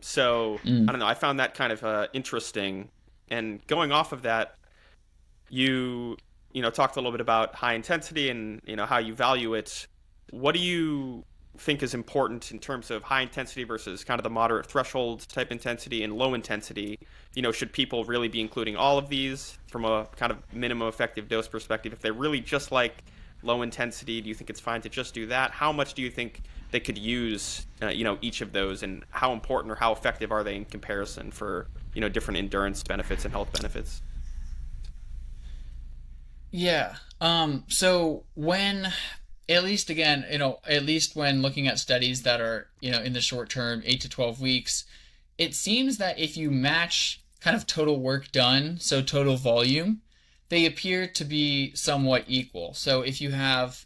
So I don't know. I found that kind of interesting. And going off of that, you talked a little bit about high intensity and how you value it. What do you think is important in terms of high intensity versus kind of the moderate threshold type intensity and low intensity? Should people really be including all of these from a kind of minimum effective dose perspective? If they really just like low intensity, do you think it's fine to just do that? How much do you think they could use, each of those, and how important or how effective are they in comparison for, different endurance benefits and health benefits? Yeah. So when, at least again, at least when looking at studies that are, in the short term, 8 to 12 weeks, it seems that if you match kind of total work done, so total volume, they appear to be somewhat equal. So if you have,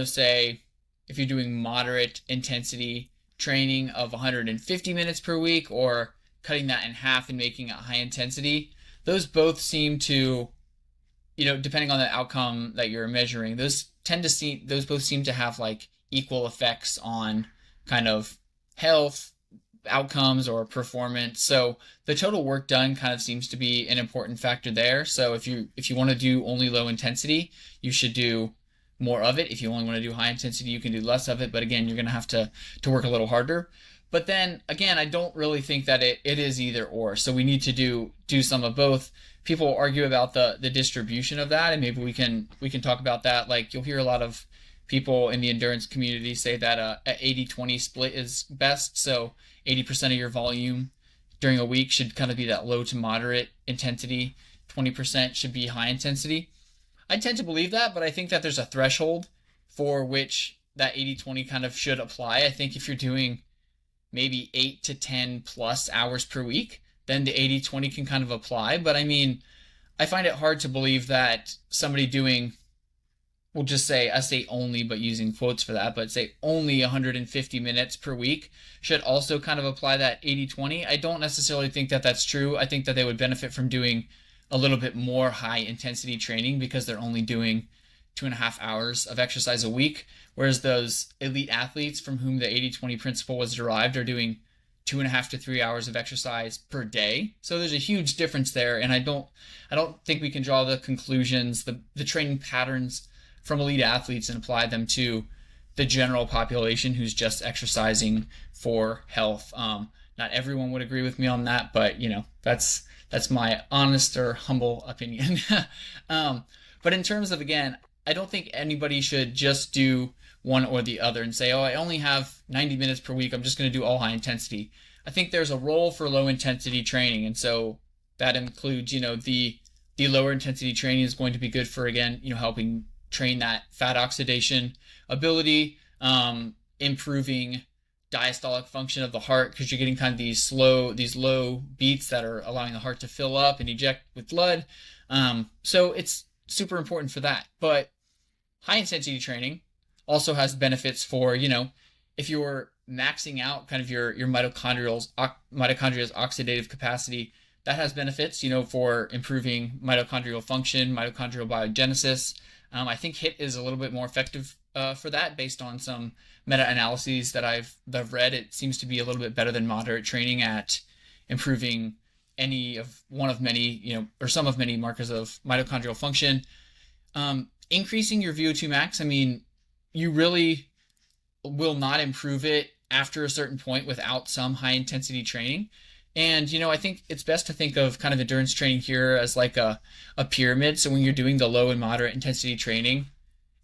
say, if you're doing moderate intensity training of 150 minutes per week, or cutting that in half and making it high intensity, those both seem to, depending on the outcome that you're measuring, those both seem to have like equal effects on kind of health outcomes or performance. So the total work done kind of seems to be an important factor there. So if you want to do only low intensity, you should do more of it. If you only want to do high intensity, you can do less of it. But again, you're going to have to work a little harder. But then again, I don't really think that it is either or. So we need to do some of both. People argue about the distribution of that, and maybe we can talk about that. Like, you'll hear a lot of people in the endurance community say that a 80-20 split is best. So 80% of your volume during a week should kind of be that low to moderate intensity. 20% should be high intensity. I tend to believe that, but I think that there's a threshold for which that 80-20 kind of should apply. I think if you're doing maybe 8 to 10 plus hours per week, then the 80-20 can kind of apply. But I mean, I find it hard to believe that somebody doing, we'll just say, I say only, but using quotes for that, but say only 150 minutes per week should also kind of apply that 80-20. I don't necessarily think that that's true. I think that they would benefit from doing a little bit more high intensity training because they're only doing 2.5 hours of exercise a week, whereas those elite athletes from whom the 80-20 principle was derived are doing 2.5 to 3 hours of exercise per day. So there's a huge difference there, and I don't think we can draw the conclusions, the training patterns from elite athletes and apply them to the general population who's just exercising for health. Not everyone would agree with me on that, but that's my honest or humble opinion. But in terms of, again, I don't think anybody should just do one or the other and say, oh, I only have 90 minutes per week, I'm just going to do all high intensity. I think there's a role for low intensity training, and so that includes, the lower intensity training is going to be good for, again, helping train that fat oxidation ability, improving diastolic function of the heart, because you're getting kind of these low beats that are allowing the heart to fill up and eject with blood. So it's super important for that. But high intensity training also has benefits for, if you're maxing out kind of your mitochondrial's oxidative capacity, that has benefits, for improving mitochondrial function, mitochondrial biogenesis. I think HIIT is a little bit more effective for that based on some meta-analyses that I've read. It seems to be a little bit better than moderate training at improving any of one of many, or some of many markers of mitochondrial function. Increasing your VO2 max, I mean, you really will not improve it after a certain point without some high intensity training. And, I think it's best to think of kind of endurance training here as like a pyramid. So when you're doing the low and moderate intensity training,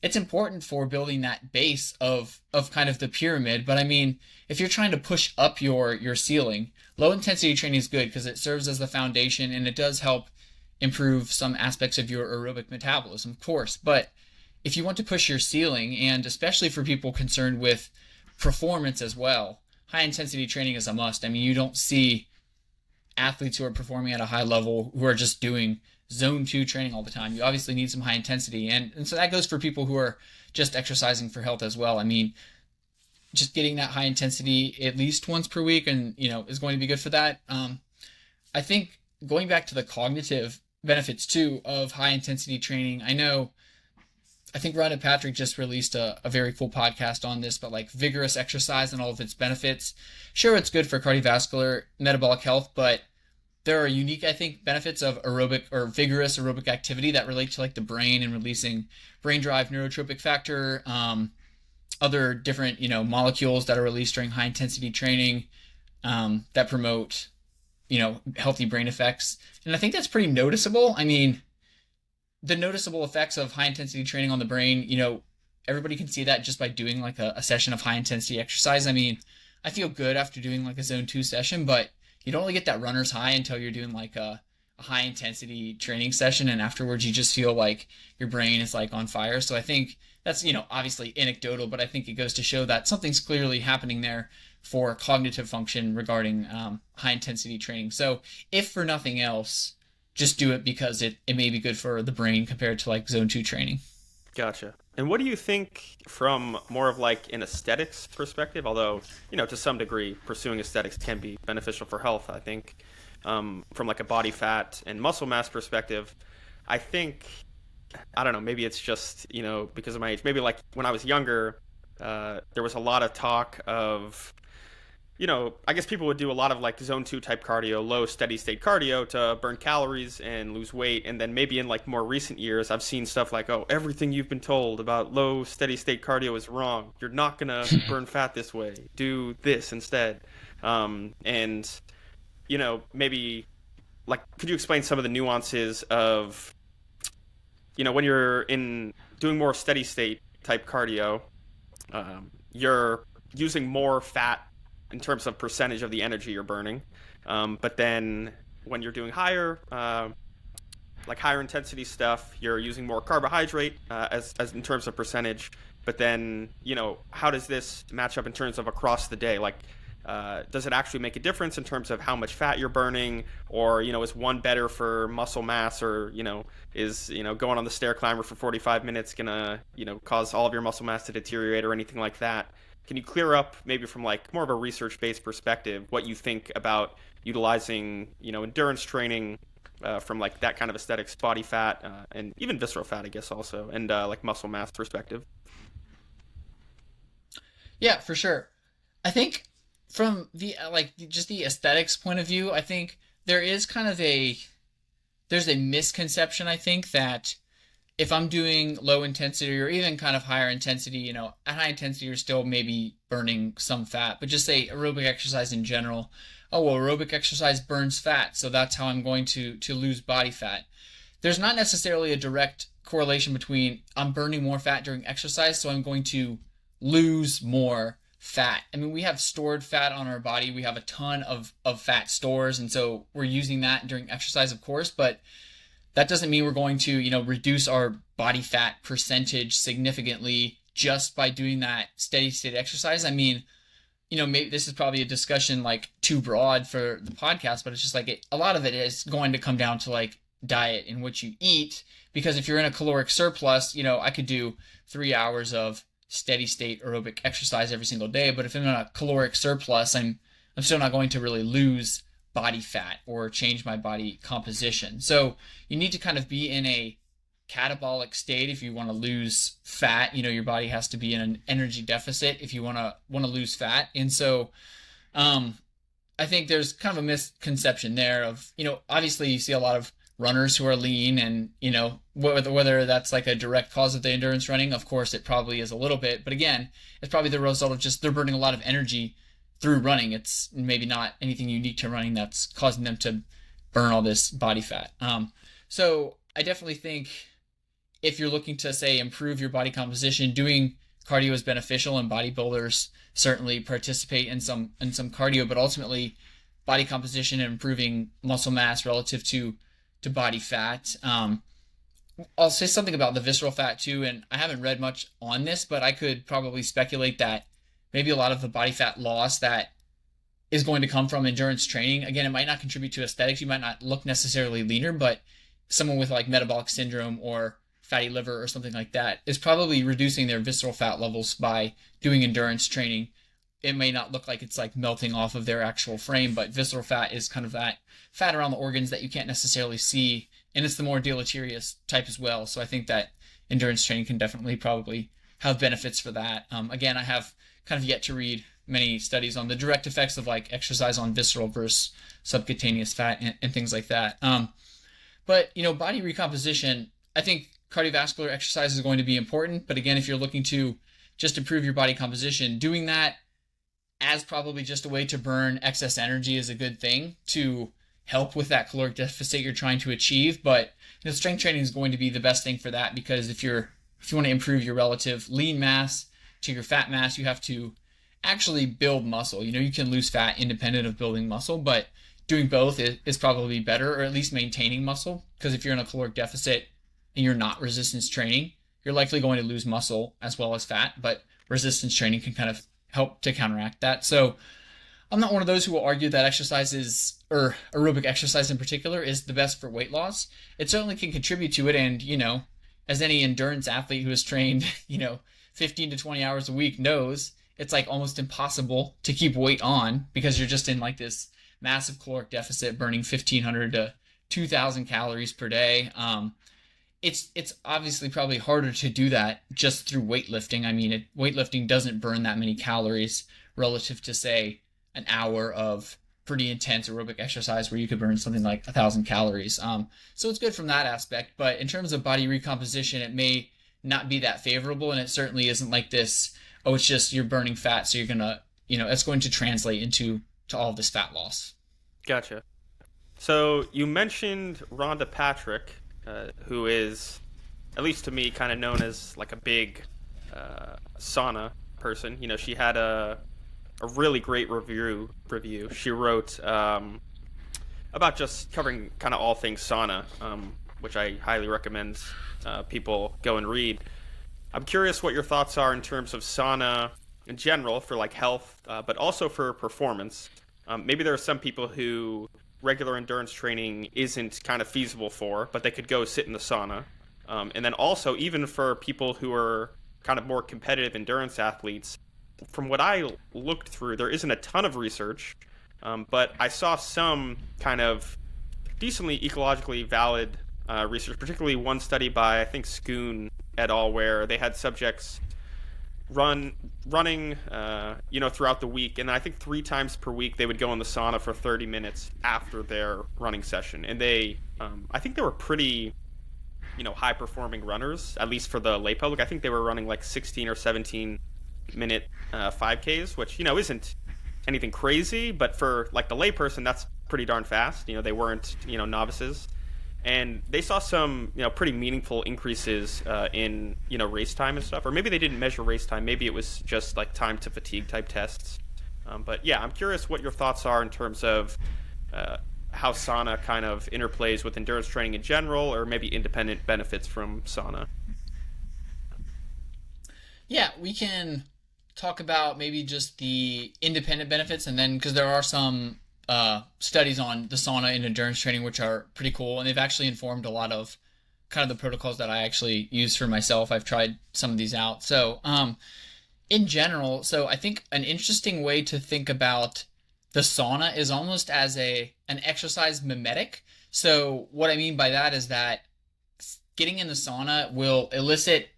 it's important for building that base of kind of the pyramid. But I mean, if you're trying to push up your ceiling, low intensity training is good because it serves as the foundation and it does help improve some aspects of your aerobic metabolism, of course. But if you want to push your ceiling, and especially for people concerned with performance as well, high intensity training is a must. I mean, you don't see athletes who are performing at a high level who are just doing zone 2 training all the time. You obviously need some high intensity. And so that goes for people who are just exercising for health as well. I mean, just getting that high intensity at least once per week and, is going to be good for that. I think going back to the cognitive benefits too of high intensity training, I think Ron and Patrick just released a very cool podcast on this, but like vigorous exercise and all of its benefits. Sure, it's good for cardiovascular, metabolic health, but there are unique, I think, benefits of aerobic or vigorous aerobic activity that relate to like the brain and releasing brain-derived neurotropic factor, other different, molecules that are released during high intensity training that promote, healthy brain effects. And I think that's pretty noticeable. I mean, the noticeable effects of high intensity training on the brain, everybody can see that just by doing like a session of high intensity exercise. I mean, I feel good after doing like a zone 2 session, but you don't really get that runner's high until you're doing like a high intensity training session. And afterwards you just feel like your brain is like on fire. So I think that's, obviously anecdotal, but I think it goes to show that something's clearly happening there for cognitive function regarding high intensity training. So if for nothing else, just do it because it may be good for the brain compared to like zone 2 training. Gotcha. And what do you think from more of like an aesthetics perspective? Although, to some degree, pursuing aesthetics can be beneficial for health, I think. From like a body fat and muscle mass perspective, I think, I don't know, maybe it's just, because of my age. Maybe like when I was younger, there was a lot of talk of, I guess people would do a lot of like zone 2 type cardio, low steady state cardio to burn calories and lose weight. And then maybe in like more recent years, I've seen stuff like, oh, everything you've been told about low steady state cardio is wrong. You're not going to burn fat this way. Do this instead. And, maybe like, could you explain some of the nuances of, when you're in doing more steady state type cardio, you're using more fat in terms of percentage of the energy you're burning. But then when you're doing higher intensity stuff, you're using more carbohydrate as in terms of percentage. But then, how does this match up in terms of across the day? Like, does it actually make a difference in terms of how much fat you're burning? Or, is one better for muscle mass? Or, is, going on the stair climber for 45 minutes gonna, cause all of your muscle mass to deteriorate or anything like that? Can you clear up maybe from like more of a research-based perspective what you think about utilizing, endurance training from like that kind of aesthetics, body fat, and even visceral fat, I guess also, and like muscle mass perspective? Yeah, for sure. I think from the just the aesthetics point of view, I think there's a misconception, I think, that if I'm doing low intensity or even kind of higher intensity, at high intensity you're still maybe burning some fat, but just say aerobic exercise in general. Oh, well, aerobic exercise burns fat, so that's how I'm going to lose body fat. There's not necessarily a direct correlation between I'm burning more fat during exercise, so I'm going to lose more fat. I mean, we have stored fat on our body. We have a ton of fat stores, and so we're using that during exercise, of course, but that doesn't mean we're going to, reduce our body fat percentage significantly just by doing that steady state exercise. I mean, maybe this is probably a discussion like too broad for the podcast, but it's just like a lot of it is going to come down to like diet and what you eat. Because if you're in a caloric surplus, I could do 3 hours of steady state aerobic exercise every single day. But if I'm in a caloric surplus, I'm still not going to really lose body fat or change my body composition. So you need to kind of be in a catabolic state if you want to lose fat. Your body has to be in an energy deficit if you want to lose fat. And so um, I think there's kind of a misconception there of, obviously you see a lot of runners who are lean and, whether that's like a direct cause of the endurance running, of course it probably is a little bit, but again, it's probably the result of just they're burning a lot of energy through running. It's maybe not anything unique to running that's causing them to burn all this body fat. So I definitely think if you're looking to say improve your body composition, doing cardio is beneficial, and bodybuilders certainly participate in some cardio, but ultimately body composition and improving muscle mass relative to body fat. I'll say something about the visceral fat too, and I haven't read much on this, but I could probably speculate that maybe a lot of the body fat loss that is going to come from endurance training. Again, it might not contribute to aesthetics. You might not look necessarily leaner, but someone with like metabolic syndrome or fatty liver or something like that is probably reducing their visceral fat levels by doing endurance training. It may not look like it's like melting off of their actual frame, but visceral fat is kind of that fat around the organs that you can't necessarily see, and it's the more deleterious type as well. So I think that endurance training can definitely probably have benefits for that. Again, I have kind of yet to read many studies on the direct effects of like exercise on visceral versus subcutaneous fat and things like that. But body recomposition, I think cardiovascular exercise is going to be important. But again, if you're looking to just improve your body composition, doing that as probably just a way to burn excess energy is a good thing to help with that caloric deficit you're trying to achieve. But strength training is going to be the best thing for that, because if you want to improve your relative lean mass to your fat mass, you have to actually build muscle. You can lose fat independent of building muscle, but doing both is probably better, or at least maintaining muscle. Because if you're in a caloric deficit and you're not resistance training, you're likely going to lose muscle as well as fat, but resistance training can kind of help to counteract that. So I'm not one of those who will argue that exercises, or aerobic exercise in particular, is the best for weight loss. It certainly can contribute to it. And, as any endurance athlete who has trained, 15 to 20 hours a week knows, it's like almost impossible to keep weight on because you're just in like this massive caloric deficit, burning 1,500 to 2,000 calories per day. It's obviously probably harder to do that just through weightlifting. I mean, weightlifting doesn't burn that many calories relative to, say, an hour of pretty intense aerobic exercise where you could burn something like 1,000 calories. So it's good from that aspect. But in terms of body recomposition, it may not be that favorable, and it certainly isn't like this, oh, it's just you're burning fat, so you're gonna, it's going to translate into all of this fat loss. Gotcha. So you mentioned Rhonda Patrick, who is, at least to me, kind of known as like a big sauna person. She had a really great review. She wrote about just covering kind of all things sauna, which I highly recommend people go and read. I'm curious what your thoughts are in terms of sauna in general for like health, but also for performance. Maybe there are some people who regular endurance training isn't kind of feasible for, but they could go sit in the sauna. And then also, even for people who are kind of more competitive endurance athletes, from what I looked through, there isn't a ton of research, but I saw some kind of decently ecologically valid research, particularly one study by, I think, Schoon et al., where they had subjects running throughout the week, and I think 3 times per week they would go in the sauna for 30 minutes after their running session. And they I think they were pretty high performing runners, at least for the lay public. I think they were running like 16 or 17 minute 5Ks, which isn't anything crazy, but for like the lay person, that's pretty darn fast. They weren't novices. And they saw some, pretty meaningful increases in, race time and stuff. Or maybe they didn't measure race time. Maybe it was just like time to fatigue type tests. But yeah, I'm curious what your thoughts are in terms of how sauna kind of interplays with endurance training in general, or maybe independent benefits from sauna. Yeah, we can talk about maybe just the independent benefits, and then because there are some studies on the sauna and endurance training, which are pretty cool, and they've actually informed a lot of kind of the protocols that I actually use for myself. I've tried some of these out. So, in general, so I think an interesting way to think about the sauna is almost as an exercise mimetic. So what I mean by that is that getting in the sauna will elicit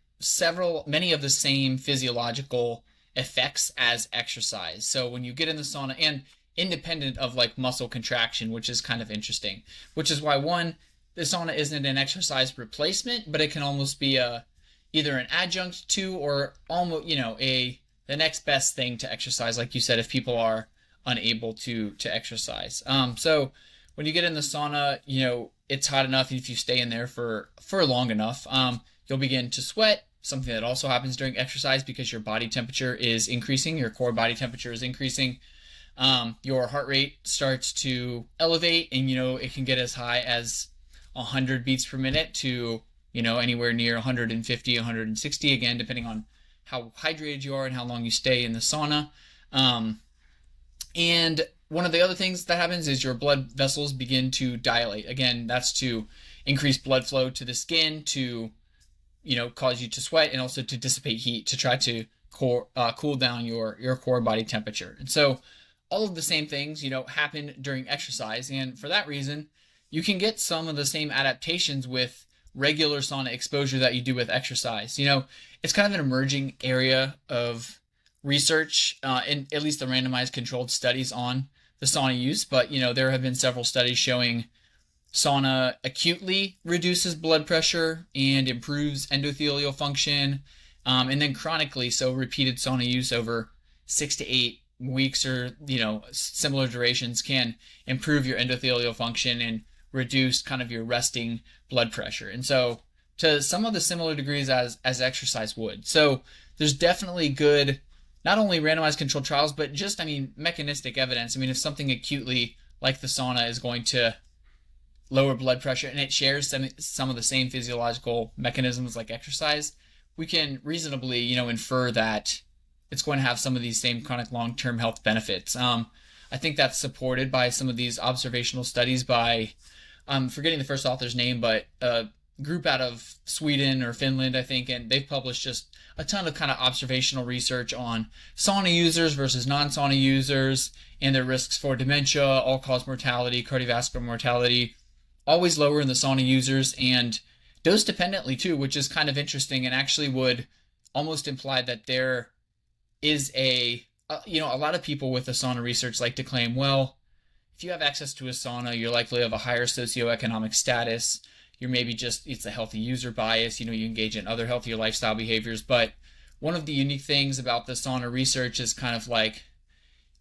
many of the same physiological effects as exercise. So when you get in the sauna, and independent of like muscle contraction, which is kind of interesting, which is why one, the sauna isn't an exercise replacement, but it can almost be either an adjunct to, or almost, the next best thing to exercise, like you said, if people are unable to exercise. So when you get in the sauna, it's hot enough. If you stay in there for long enough, you'll begin to sweat. Something that also happens during exercise, because your body temperature is increasing, your core body temperature is increasing. Your heart rate starts to elevate, and it can get as high as 100 beats per minute to anywhere near 150, 160, again, depending on how hydrated you are and how long you stay in the sauna. And one of the other things that happens is your blood vessels begin to dilate. Again, that's to increase blood flow to the skin, to cause you to sweat, and also to dissipate heat, to try to cool down your core body temperature. And so all of the same things happen during exercise, and for that reason you can get some of the same adaptations with regular sauna exposure that you do with exercise. It's kind of an emerging area of research, in at least the randomized controlled studies on the sauna use, but there have been several studies showing sauna acutely reduces blood pressure and improves endothelial function, and then chronically, so repeated sauna use over 6 to 8 weeks, or similar durations, can improve your endothelial function and reduce kind of your resting blood pressure. And so to some of the similar degrees as exercise would. So there's definitely good, not only randomized controlled trials, but just, mechanistic evidence. If something acutely like the sauna is going to lower blood pressure, and it shares some of the same physiological mechanisms like exercise, we can reasonably, infer that it's going to have some of these same chronic long-term health benefits. I think that's supported by some of these observational studies by, I'm forgetting the first author's name, but a group out of Sweden or Finland, I think, and they've published just a ton of kind of observational research on sauna users versus non-sauna users and their risks for dementia, all-cause mortality, cardiovascular mortality, always lower in the sauna users, and dose dependently too, which is kind of interesting, and actually would almost imply that there is a lot of people with the sauna research like to claim, well, if you have access to a sauna, you're likely to have a higher socioeconomic status. You're maybe it's a healthy user bias. You engage in other healthier lifestyle behaviors. But one of the unique things about the sauna research is kind of like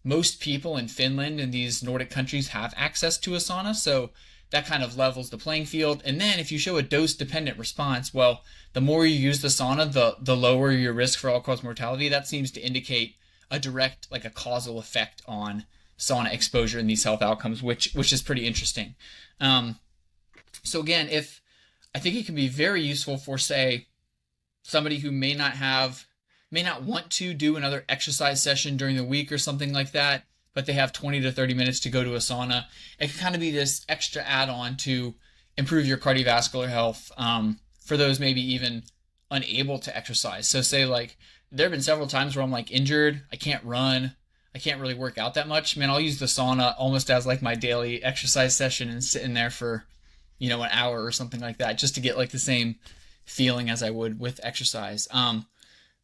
most people in Finland and these Nordic countries have access to a sauna. So that kind of levels the playing field. And then if you show a dose-dependent response, well, the more you use the sauna, the lower your risk for all-cause mortality. That seems to indicate a direct, like a causal effect on sauna exposure in these health outcomes, which is pretty interesting. So again, I think it can be very useful for, say, somebody who may not want to do another exercise session during the week or something like that, but they have 20 to 30 minutes to go to a sauna. It can kind of be this extra add-on to improve your cardiovascular health, for those maybe even unable to exercise. So say like there have been several times where I'm like injured, I can't run, I can't really work out that much. Man, I'll use the sauna almost as like my daily exercise session and sit in there for, an hour or something like that, just to get like the same feeling as I would with exercise.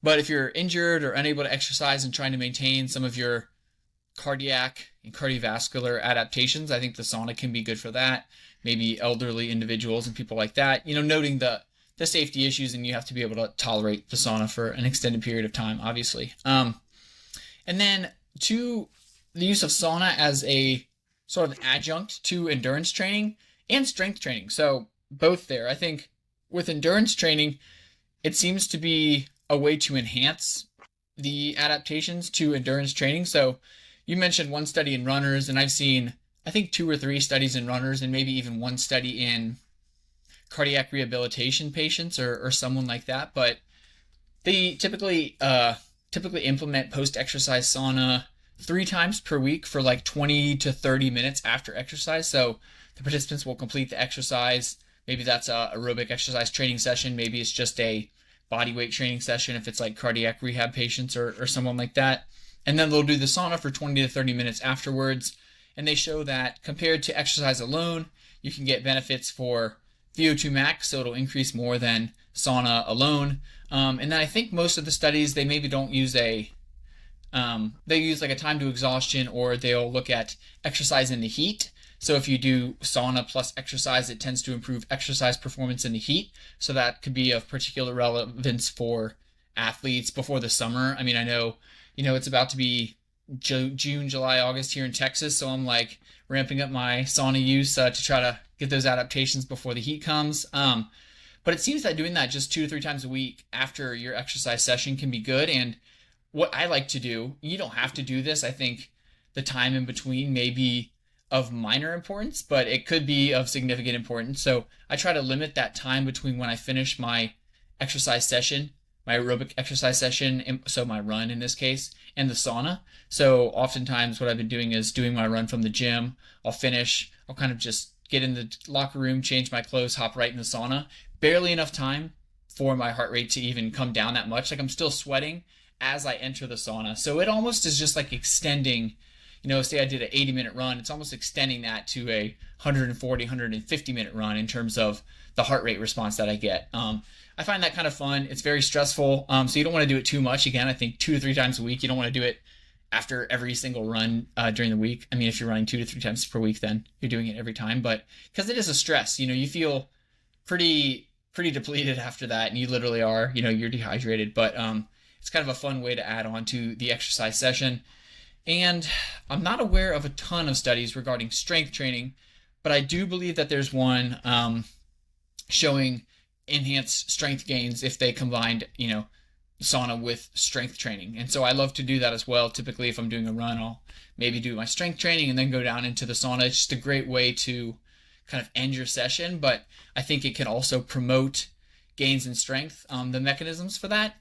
But if you're injured or unable to exercise and trying to maintain some of your cardiac and cardiovascular adaptations, I think the sauna can be good for that. Maybe elderly individuals and people like that, noting the safety issues, and you have to be able to tolerate the sauna for an extended period of time, obviously. And then to the use of sauna as a sort of adjunct to endurance training and strength training. So both there. I think with endurance training, it seems to be a way to enhance the adaptations to endurance training. So you mentioned one study in runners, and I've seen, I think, 2 or 3 studies in runners, and maybe even one study in cardiac rehabilitation patients or someone like that. But they typically implement post-exercise sauna 3 times per week for like 20 to 30 minutes after exercise. So the participants will complete the exercise. Maybe that's a aerobic exercise training session. Maybe it's just a body weight training session if it's like cardiac rehab patients or someone like that. And then they'll do the sauna for 20 to 30 minutes afterwards. And they show that compared to exercise alone, you can get benefits for VO2 max, so it'll increase more than sauna alone. And then I think most of the studies, they maybe don't use they use like a time to exhaustion, or they'll look at exercise in the heat. So if you do sauna plus exercise, it tends to improve exercise performance in the heat. So that could be of particular relevance for athletes before the summer. I mean, I know, it's about to be June, July, August here in Texas. So I'm like ramping up my sauna use to try to get those adaptations before the heat comes. But it seems that doing that just 2 to 3 times a week after your exercise session can be good. And what I like to do, you don't have to do this. I think the time in between may be of minor importance, but it could be of significant importance. So I try to limit that time between when I finish my exercise session, my aerobic exercise session, so my run in this case, and the sauna. So oftentimes what I've been doing is doing my run from the gym. I'll finish, I'll kind of just get in the locker room, change my clothes, hop right in the sauna. Barely enough time for my heart rate to even come down that much. Like I'm still sweating as I enter the sauna. So it almost is just like extending, say I did an 80-minute run, it's almost extending that to a 140, 150-minute run in terms of the heart rate response that I get. I find that kind of fun. It's very stressful. So you don't want to do it too much. Again, I think 2 to 3 times a week. You don't want to do it after every single run during the week. I mean, if you're running 2 to 3 times per week, then you're doing it every time. But because it is a stress, you feel pretty depleted after that, and you literally are, you're dehydrated. But it's kind of a fun way to add on to the exercise session. And I'm not aware of a ton of studies regarding strength training, but I do believe that there's one showing enhanced strength gains if they combined, sauna with strength training. And so I love to do that as well. Typically, if I'm doing a run, I'll maybe do my strength training and then go down into the sauna. It's just a great way to kind of end your session, but I think it can also promote gains in strength. The mechanisms for that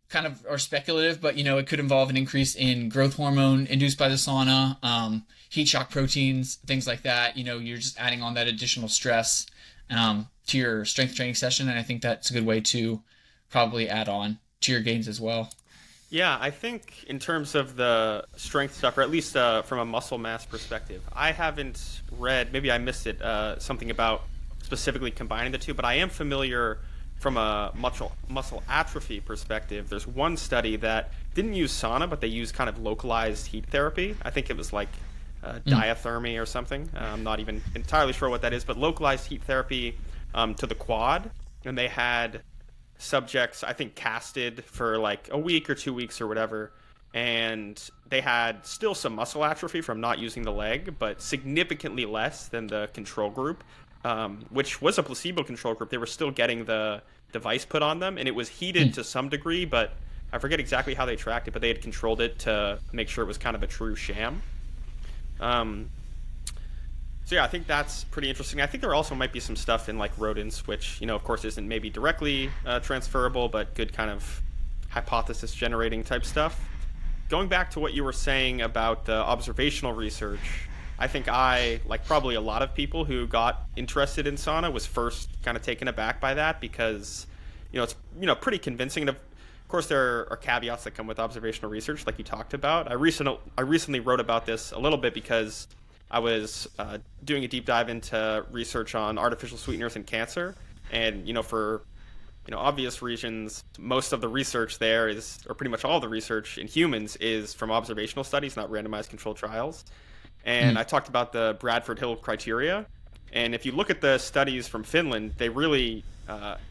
kind of are speculative, but it could involve an increase in growth hormone induced by the sauna, heat shock proteins, things like that. You're just adding on that additional stress to your strength training session, and I think that's a good way to probably add on to your gains as well. Yeah, I think in terms of the strength stuff, or at least from a muscle mass perspective, I haven't read, maybe I missed it, something about specifically combining the two, but I am familiar from a muscle atrophy perspective. There's one study that didn't use sauna, but they used kind of localized heat therapy. I think it was like diathermy or something. I'm not even entirely sure what that is, but localized heat therapy to the quad. And they had subjects, I think, casted for like a week or 2 weeks or whatever. And they had still some muscle atrophy from not using the leg, but significantly less than the control group. Which was a placebo control group. They were still getting the device put on them, and it was heated to some degree, but I forget exactly how they tracked it, but they had controlled it to make sure it was kind of a true sham. So yeah, I think that's pretty interesting. I think there also might be some stuff in like rodents, which, of course isn't maybe directly transferable, but good kind of hypothesis generating type stuff. Going back to what you were saying about the observational research, I think I, like probably a lot of people who got interested in sauna, was first kind of taken aback by that because, it's, pretty convincing. And of course, there are caveats that come with observational research, like you talked about. I recently wrote about this a little bit because I was doing a deep dive into research on artificial sweeteners and cancer. And, for obvious reasons, most of the research there is, or pretty much all the research in humans is from observational studies, not randomized controlled trials. And I talked about the Bradford Hill criteria. And if you look at the studies from Finland, they really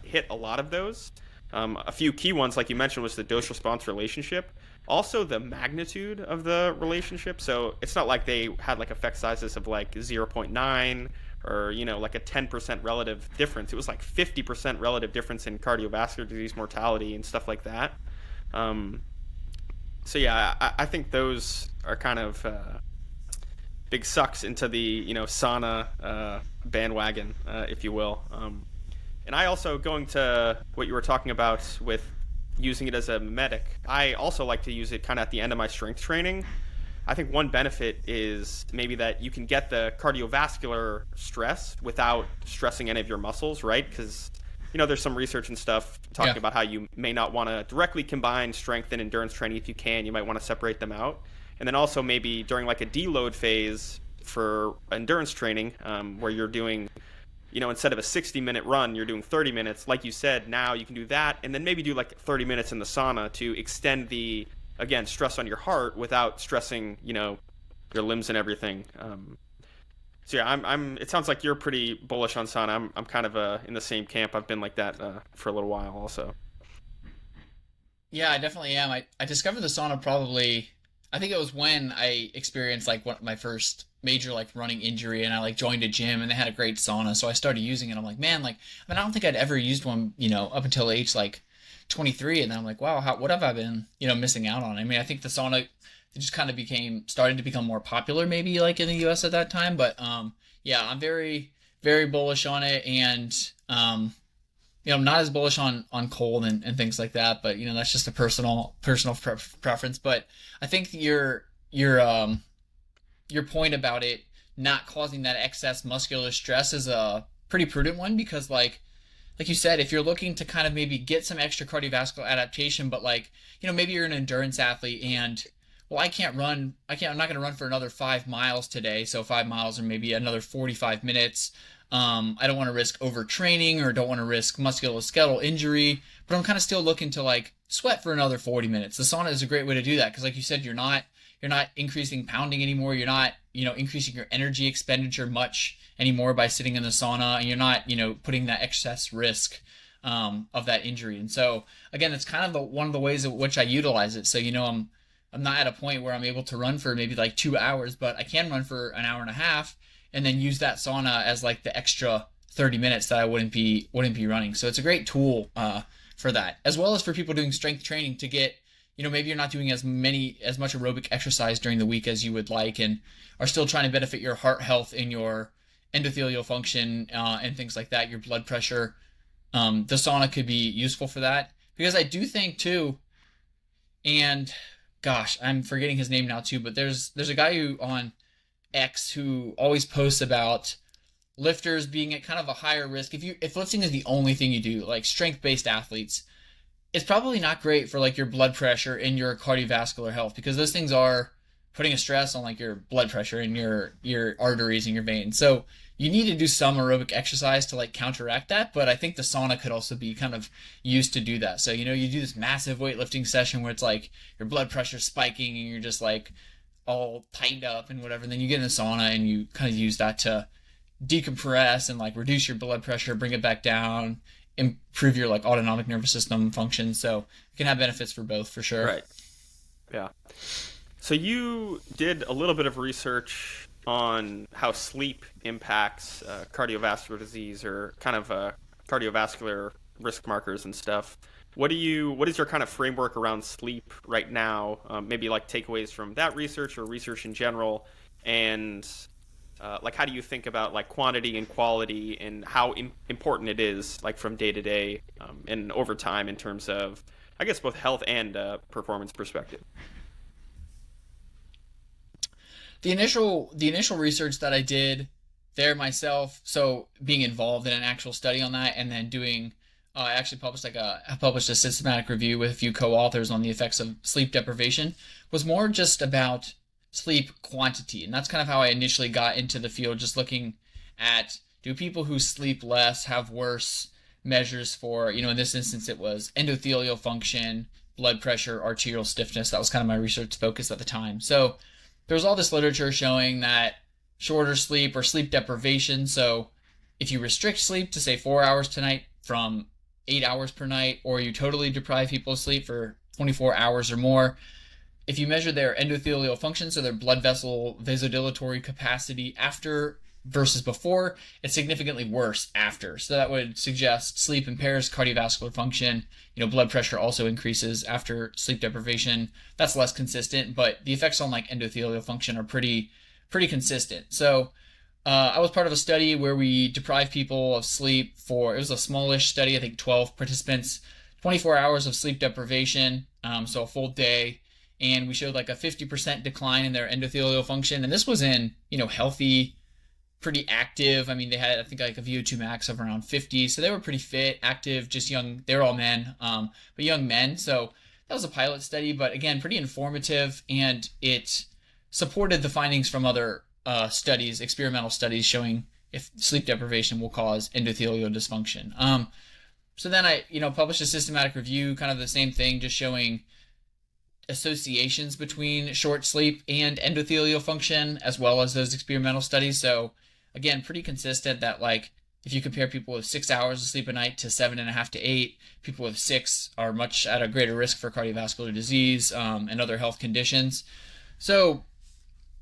hit a lot of those. A few key ones, like you mentioned, was the dose-response relationship. Also, the magnitude of the relationship. So it's not like they had like effect sizes of like 0.9 or, like a 10% relative difference. It was like 50% relative difference in cardiovascular disease mortality and stuff like that. So yeah, I think those are kind of big sucks into the sauna bandwagon, if you will. And I also, going to what you were talking about with using it as a medic. I also like to use it kind of at the end of my strength training. I think one benefit is maybe that you can get the cardiovascular stress without stressing any of your muscles, right? Because there's some research and stuff Yeah. talking about how you may not want to directly combine strength and endurance training. If you can, you might want to separate them out. And then also maybe during like a deload phase for endurance training, where you're doing, instead of a 60-minute run, you're doing 30 minutes. Like you said, now you can do that, and then maybe do like 30 minutes in the sauna to extend the, again, stress on your heart without stressing, your limbs and everything. So yeah, It sounds like you're pretty bullish on sauna. I'm kind of in the same camp. I've been like that for a little while also. Yeah, I definitely am. I discovered the sauna probably, I think it was when I experienced like one my first major like running injury, and I like joined a gym and they had a great sauna, so I started using it. I'm like, man, like I don't think I'd ever used one, up until age like 23, and then I'm like, wow, what have I been, missing out on? I mean, I think the sauna it just kind of starting to become more popular maybe like in the US at that time, but yeah, I'm very bullish on it, and I'm not as bullish on cold and things like that, but that's just a personal preference. But I think your point about it not causing that excess muscular stress is a pretty prudent one, because like you said, if you're looking to kind of maybe get some extra cardiovascular adaptation, but like maybe you're an endurance athlete and, well, I'm not going to run for another 5 miles today, so 5 miles or maybe another 45 minutes. I don't want to risk overtraining or don't want to risk musculoskeletal injury, but I'm kind of still looking to like sweat for another 40 minutes. The sauna is a great way to do that, because like you said, you're not increasing pounding anymore. You're not, increasing your energy expenditure much anymore by sitting in the sauna, and you're not, putting that excess risk of that injury. And so again, it's kind of one of the ways in which I utilize it. So, I'm not at a point where I'm able to run for maybe like 2 hours, but I can run for an hour and a half and then use that sauna as like the extra 30 minutes that I wouldn't be running. So it's a great tool for that, as well as for people doing strength training to get, maybe you're not doing as much aerobic exercise during the week as you would like, and are still trying to benefit your heart health and your endothelial function and things like that, your blood pressure. The sauna could be useful for that, because I do think too, and gosh, I'm forgetting his name now too, but there's a guy who on X who always posts about lifters being at kind of a higher risk. If lifting is the only thing you do, like strength-based athletes, it's probably not great for like your blood pressure and your cardiovascular health, because those things are putting a stress on like your blood pressure and your arteries and your veins. So you need to do some aerobic exercise to like counteract that, but I think the sauna could also be kind of used to do that. So you do this massive weightlifting session where it's like your blood pressure spiking and you're just like all tightened up and whatever, and then you get in the sauna and you kind of use that to decompress and like reduce your blood pressure, bring it back down, improve your like autonomic nervous system function. So it can have benefits for both, for sure. Right. Yeah. So you did a little bit of research on how sleep impacts cardiovascular disease, or kind of cardiovascular risk markers and stuff. What is your kind of framework around sleep right now? Maybe like takeaways from that research or research in general, and like how do you think about like quantity and quality, and how important it is like from day to day and over time in terms of, I guess, both health and performance perspective. The initial research that I did there myself, so being involved in an actual study on that, and then doing, I actually published a systematic review with a few co-authors on the effects of sleep deprivation, was more just about sleep quantity, and that's kind of how I initially got into the field, just looking at, do people who sleep less have worse measures for, in this instance it was endothelial function, blood pressure, arterial stiffness. That was kind of my research focus at the time. So there was all this literature showing that shorter sleep or sleep deprivation, so if you restrict sleep to say 4 hours tonight from 8 hours per night, or you totally deprive people of sleep for 24 hours or more, if you measure their endothelial function, so their blood vessel vasodilatory capacity after versus before, it's significantly worse after. So that would suggest sleep impairs cardiovascular function. Blood pressure also increases after sleep deprivation. That's less consistent, but the effects on like endothelial function are pretty consistent. So I was part of a study where we deprived people of sleep it was a smallish study, I think 12 24 hours of sleep deprivation, so a full day, and we showed like a 50% decline in their endothelial function. And this was in, healthy, pretty active. I mean, they had, I think, like a VO2 max of around 50. So they were pretty fit, active, just young. They were all men, but young men. So that was a pilot study, but again, pretty informative. And it supported the findings from other studies, experimental studies showing if sleep deprivation will cause endothelial dysfunction. So then I, published a systematic review, kind of the same thing, just showing associations between short sleep and endothelial function, as well as those experimental studies. So again, pretty consistent that like if you compare people with 6 hours of sleep a night to 7.5 to 8, people with 6 are much at a greater risk for cardiovascular disease and other health conditions. So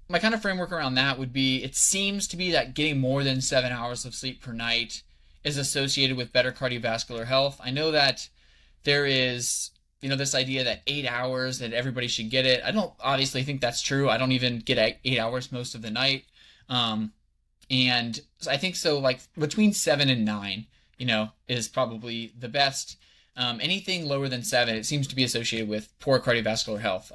my kind of framework around that would be, it seems to be that getting more than 7 hours of sleep per night is associated with better cardiovascular health. I know that there is, this idea that 8 hours, that everybody should get it. I don't obviously think that's true. I don't even get 8 hours most of the night. And I think so, like between 7 and 9, is probably the best. Anything lower than 7, it seems to be associated with poor cardiovascular health.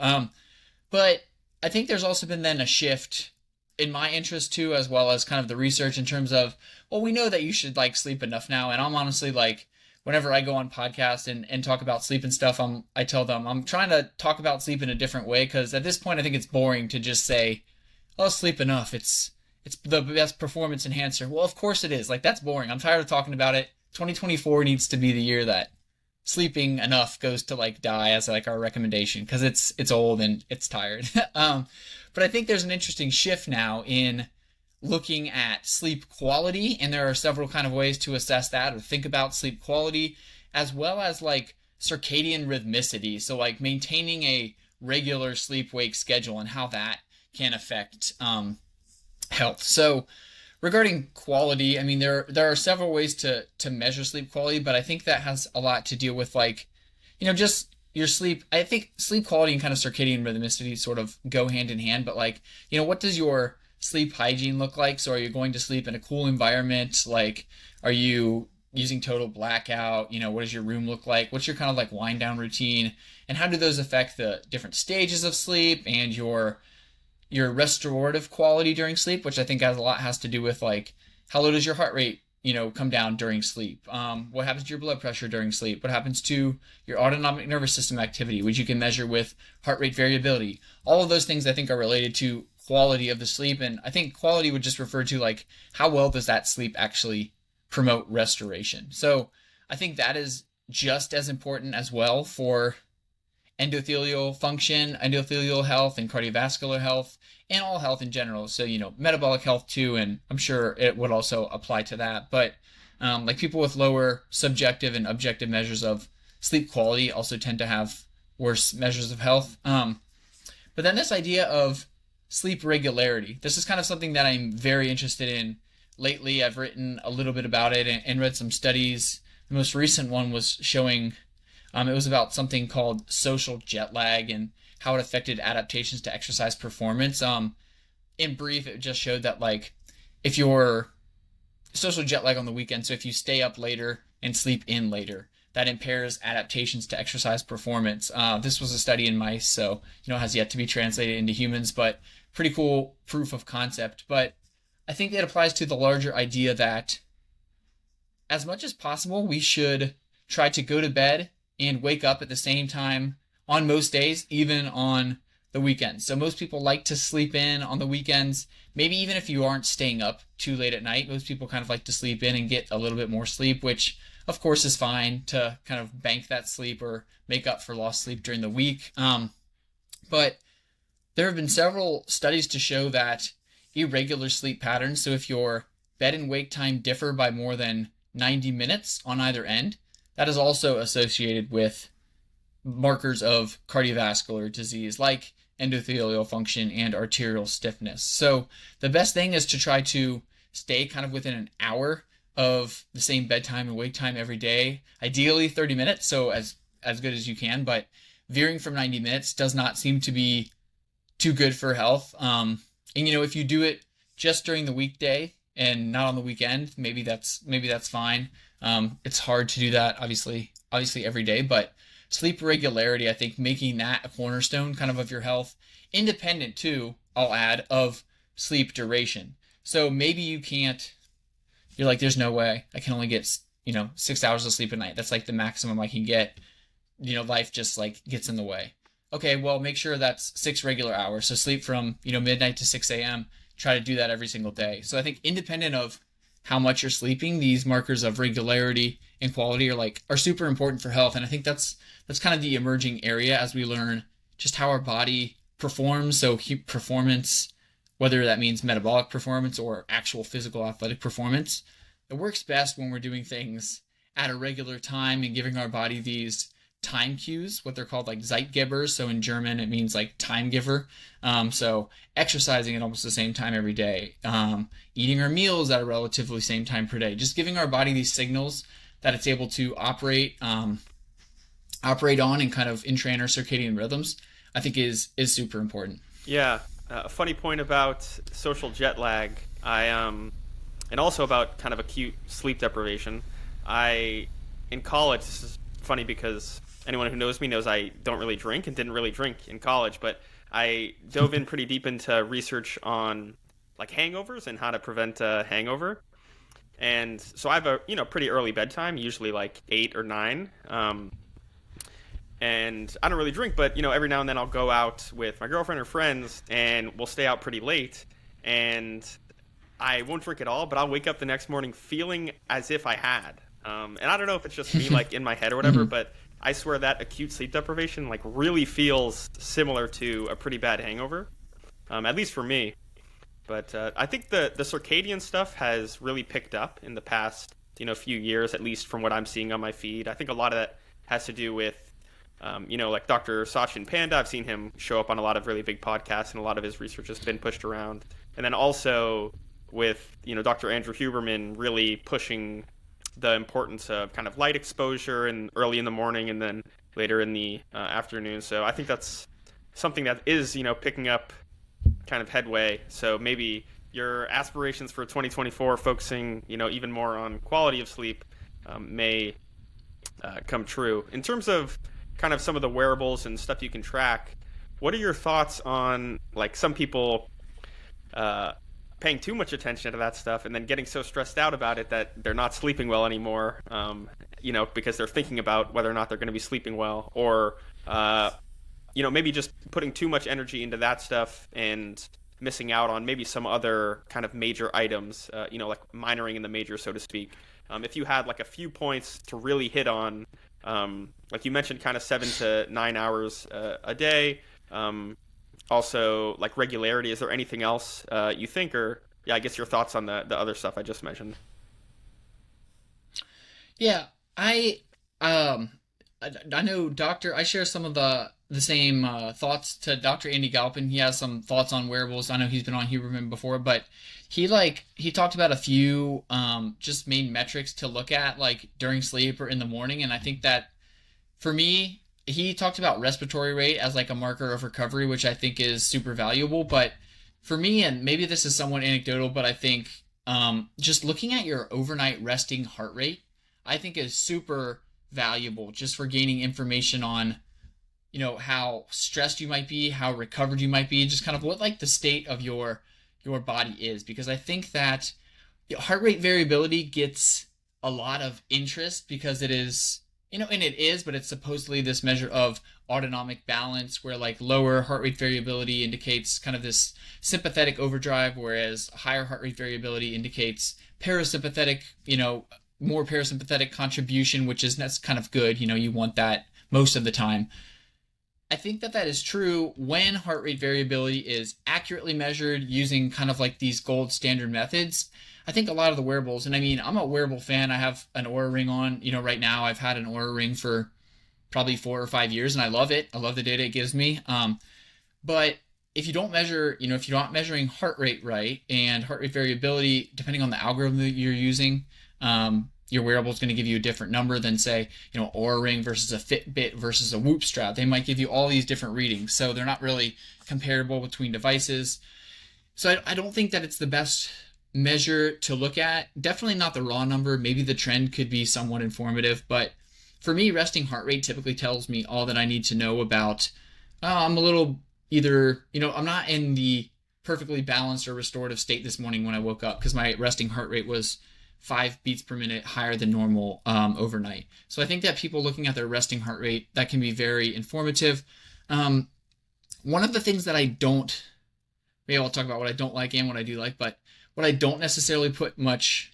But I think there's also been then a shift in my interest too, as well as kind of the research in terms of, well, we know that you should like sleep enough now. And I'm honestly like, whenever I go on podcasts and talk about sleep and stuff, I tell them I'm trying to talk about sleep in a different way, because at this point I think it's boring to just say, oh, sleep enough, it's the best performance enhancer. Well, of course it is. Like, that's boring. I'm tired of talking about it. 2024 needs to be the year that sleeping enough goes to like die as like our recommendation, because it's old and it's tired. But I think there's an interesting shift now in looking at sleep quality, and there are several kind of ways to assess that or think about sleep quality, as well as like circadian rhythmicity. So like maintaining a regular sleep wake schedule and how that can affect health. So regarding quality, I mean, there are several ways to measure sleep quality, but I think that has a lot to deal with like, just your sleep. I think sleep quality and kind of circadian rhythmicity sort of go hand in hand, but like, what does your sleep hygiene look like? So are you going to sleep in a cool environment? Like, are you using total blackout? What does your room look like? What's your kind of like wind down routine? And how do those affect the different stages of sleep and your restorative quality during sleep, which I think has to do with like, how low does your heart rate, come down during sleep? What happens to your blood pressure during sleep? What happens to your autonomic nervous system activity, which you can measure with heart rate variability? All of those things I think are related to quality of the sleep. And I think quality would just refer to like, how well does that sleep actually promote restoration? So I think that is just as important as well for endothelial function, endothelial health, and cardiovascular health, and all health in general. So, metabolic health too, and I'm sure it would also apply to that. But like people with lower subjective and objective measures of sleep quality also tend to have worse measures of health. But then this idea of sleep regularity, this is kind of something that I'm very interested in lately. I've written a little bit about it and read some studies. The most recent one was showing it was about something called social jet lag and how it affected adaptations to exercise performance. In brief, it just showed that like if you're social jet lag on the weekend, so if you stay up later and sleep in later, that impairs adaptations to exercise performance. This was a study in mice, so it has yet to be translated into humans, but pretty cool proof of concept. But I think that applies to the larger idea that as much as possible, we should try to go to bed and wake up at the same time on most days, even on the weekends. So most people like to sleep in on the weekends. Maybe even if you aren't staying up too late at night, most people kind of like to sleep in and get a little bit more sleep, which of course is fine to kind of bank that sleep or make up for lost sleep during the week. But there have been several studies to show that irregular sleep patterns, so if your bed and wake time differ by more than 90 minutes on either end, that is also associated with markers of cardiovascular disease like endothelial function and arterial stiffness. So the best thing is to try to stay kind of within an hour of the same bedtime and wake time every day, ideally 30 minutes, so as good as you can, but veering from 90 minutes does not seem to be too good for health. And if you do it just during the weekday and not on the weekend, maybe that's fine. It's hard to do that, obviously every day, but sleep regularity, I think making that a cornerstone kind of your health, independent too, I'll add, of sleep duration. So maybe you're like, there's no way I can only get, 6 hours of sleep a night. That's like the maximum I can get. Life just like gets in the way. Okay, well, make sure that's 6 regular hours. So sleep from, midnight to 6 a.m. Try to do that every single day. So I think independent of how much you're sleeping, these markers of regularity and quality are super important for health. And I think that's kind of the emerging area as we learn just how our body performs. So performance, whether that means metabolic performance or actual physical athletic performance, it works best when we're doing things at a regular time and giving our body these time cues, what they're called like Zeitgebers. So in German, it means like time giver. So exercising at almost the same time every day, eating our meals at a relatively same time per day, just giving our body these signals that it's able to operate on and kind of entrain our circadian rhythms, I think is super important. Yeah, a funny point about social jet lag. And also about kind of acute sleep deprivation. In college, this is funny because anyone who knows me knows I don't really drink and didn't really drink in college, but I dove in pretty deep into research on like hangovers and how to prevent a hangover. And so I have a pretty early bedtime, usually like 8 or 9. And I don't really drink, but every now and then I'll go out with my girlfriend or friends, and we'll stay out pretty late. And I won't drink at all, but I'll wake up the next morning feeling as if I had. And I don't know if it's just me, like in my head or whatever, but I swear that acute sleep deprivation like really feels similar to a pretty bad hangover, at least for me. But I think the circadian stuff has really picked up in the past few years, at least from what I'm seeing on my feed. I think a lot of that has to do with like Dr. Sachin Panda. I've seen him show up on a lot of really big podcasts, and a lot of his research has been pushed around. And then also with Dr. Andrew Huberman really pushing the importance of kind of light exposure and early in the morning and then later in the afternoon. So I think that's something that is picking up kind of headway. So maybe your aspirations for 2024 focusing even more on quality of sleep may come true. In terms of kind of some of the wearables and stuff you can track, what are your thoughts on like some people paying too much attention to that stuff and then getting so stressed out about it that they're not sleeping well anymore, because they're thinking about whether or not they're going to be sleeping well, or maybe just putting too much energy into that stuff and missing out on maybe some other kind of major items, like minoring in the major, so to speak. If you had like a few points to really hit on, like you mentioned, kind of 7 to 9 hours a day. Also, like regularity, is there anything else you think, or I guess your thoughts on the other stuff I just mentioned? Yeah, I know I share some of the same thoughts to Dr. Andy Galpin. He has some thoughts on wearables. I know he's been on Huberman before, but he talked about a few just main metrics to look at like during sleep or in the morning, and I think that for me, he talked about respiratory rate as like a marker of recovery, which I think is super valuable. But for me, and maybe this is somewhat anecdotal, but I think just looking at your overnight resting heart rate, I think is super valuable just for gaining information on, how stressed you might be, how recovered you might be, just kind of what like the state of your body is. Because I think that heart rate variability gets a lot of interest because it is, and it is, but it's supposedly this measure of autonomic balance where like lower heart rate variability indicates kind of this sympathetic overdrive, whereas higher heart rate variability indicates parasympathetic, more parasympathetic contribution, that's kind of good. You want that most of the time. I think that is true when heart rate variability is accurately measured using kind of like these gold standard methods. I think a lot of the wearables, and I mean, I'm a wearable fan. I have an Oura Ring on, right now. I've had an Oura Ring for probably 4 or 5 years, and I love it. I love the data it gives me. But if you don't measure, if you're not measuring heart rate right, and heart rate variability, depending on the algorithm that you're using, your wearable is going to give you a different number than, say, Oura Ring versus a Fitbit versus a Whoop strap. They might give you all these different readings, so they're not really comparable between devices. So I don't think that it's the best measure to look at. Definitely not the raw number. Maybe the trend could be somewhat informative, but for me, resting heart rate typically tells me all that I need to know about. I'm a little either, I'm not in the perfectly balanced or restorative state this morning when I woke up because my resting heart rate was 5 beats per minute higher than normal overnight. So I think that people looking at their resting heart rate, that can be very informative. Um, One of the things that I don't, maybe I'll talk about what I don't like and what I do like, but what I don't necessarily put much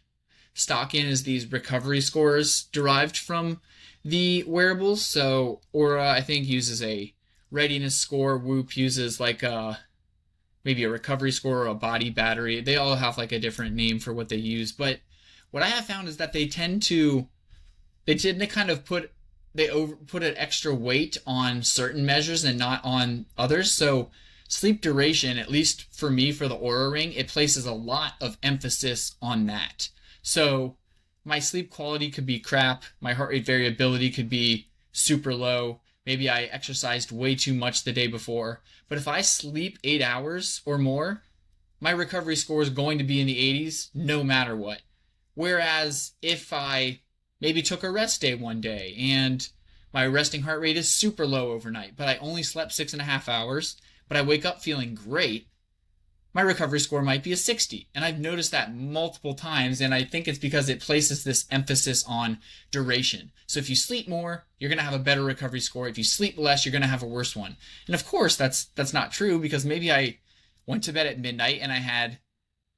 stock in is these recovery scores derived from the wearables. So Aura, I think, uses a readiness score. Whoop uses like maybe a recovery score or a body battery. They all have like a different name for what they use. But what I have found is that they tend to kind of put an extra weight on certain measures and not on others. So sleep duration, at least for me for the Aura Ring, it places a lot of emphasis on that. So my sleep quality could be crap, my heart rate variability could be super low. Maybe I exercised way too much the day before. But if I sleep 8 hours or more, my recovery score is going to be in the 80s no matter what. Whereas if I maybe took a rest day one day and my resting heart rate is super low overnight, but I only slept 6.5 hours, but I wake up feeling great, my recovery score might be a 60. And I've noticed that multiple times, and I think it's because it places this emphasis on duration. So if you sleep more, you're going to have a better recovery score. If you sleep less, you're going to have a worse one. And of course, that's not true because maybe I went to bed at midnight and I had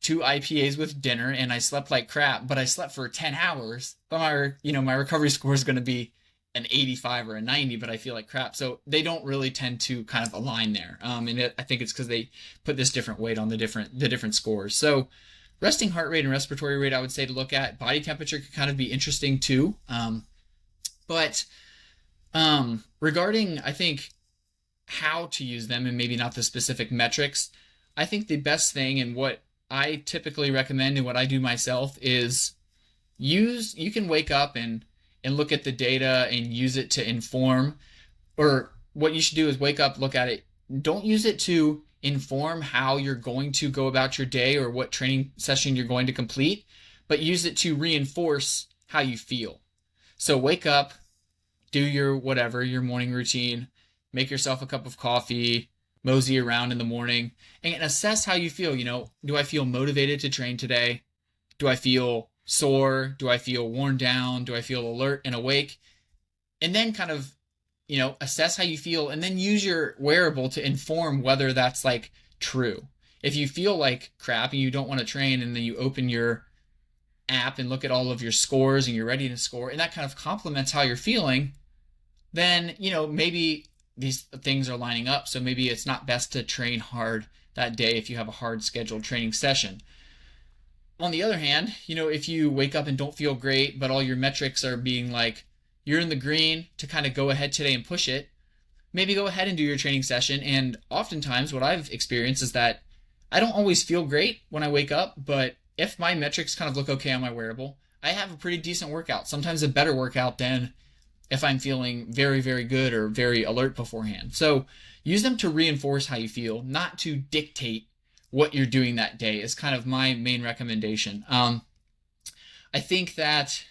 two IPAs with dinner and I slept like crap, but I slept for 10 hours. But my recovery score is going to be an 85 or a 90, but I feel like crap. So they don't really tend to kind of align there. I think it's because they put this different weight on the different scores. So resting heart rate and respiratory rate, I would say to look at. Body temperature could kind of be interesting too. But regarding, I think, how to use them and maybe not the specific metrics, I think the best thing and what I typically recommend and what I do myself is you can wake up and look at the data and use it to inform, or what you should do is wake up, look at it. Don't use it to inform how you're going to go about your day or what training session you're going to complete, but use it to reinforce how you feel. So wake up, do your whatever, your morning routine, make yourself a cup of coffee, mosey around in the morning, and assess how you feel. Do I feel motivated to train today? Do I feel sore? Do I feel worn down? Do I feel alert and awake? And then kind of, assess how you feel and then use your wearable to inform whether that's like true. If you feel like crap and you don't want to train and then you open your app and look at all of your scores and your readiness score and that kind of complements how you're feeling, then, maybe these things are lining up. So maybe it's not best to train hard that day if you have a hard scheduled training session. On the other hand, if you wake up and don't feel great, but all your metrics are being like, you're in the green to kind of go ahead today and push it, maybe go ahead and do your training session. And oftentimes what I've experienced is that I don't always feel great when I wake up, but if my metrics kind of look okay on my wearable, I have a pretty decent workout, sometimes a better workout than if I'm feeling very, very good or very alert beforehand. So use them to reinforce how you feel, not to dictate what you're doing that day is kind of my main recommendation. I think that,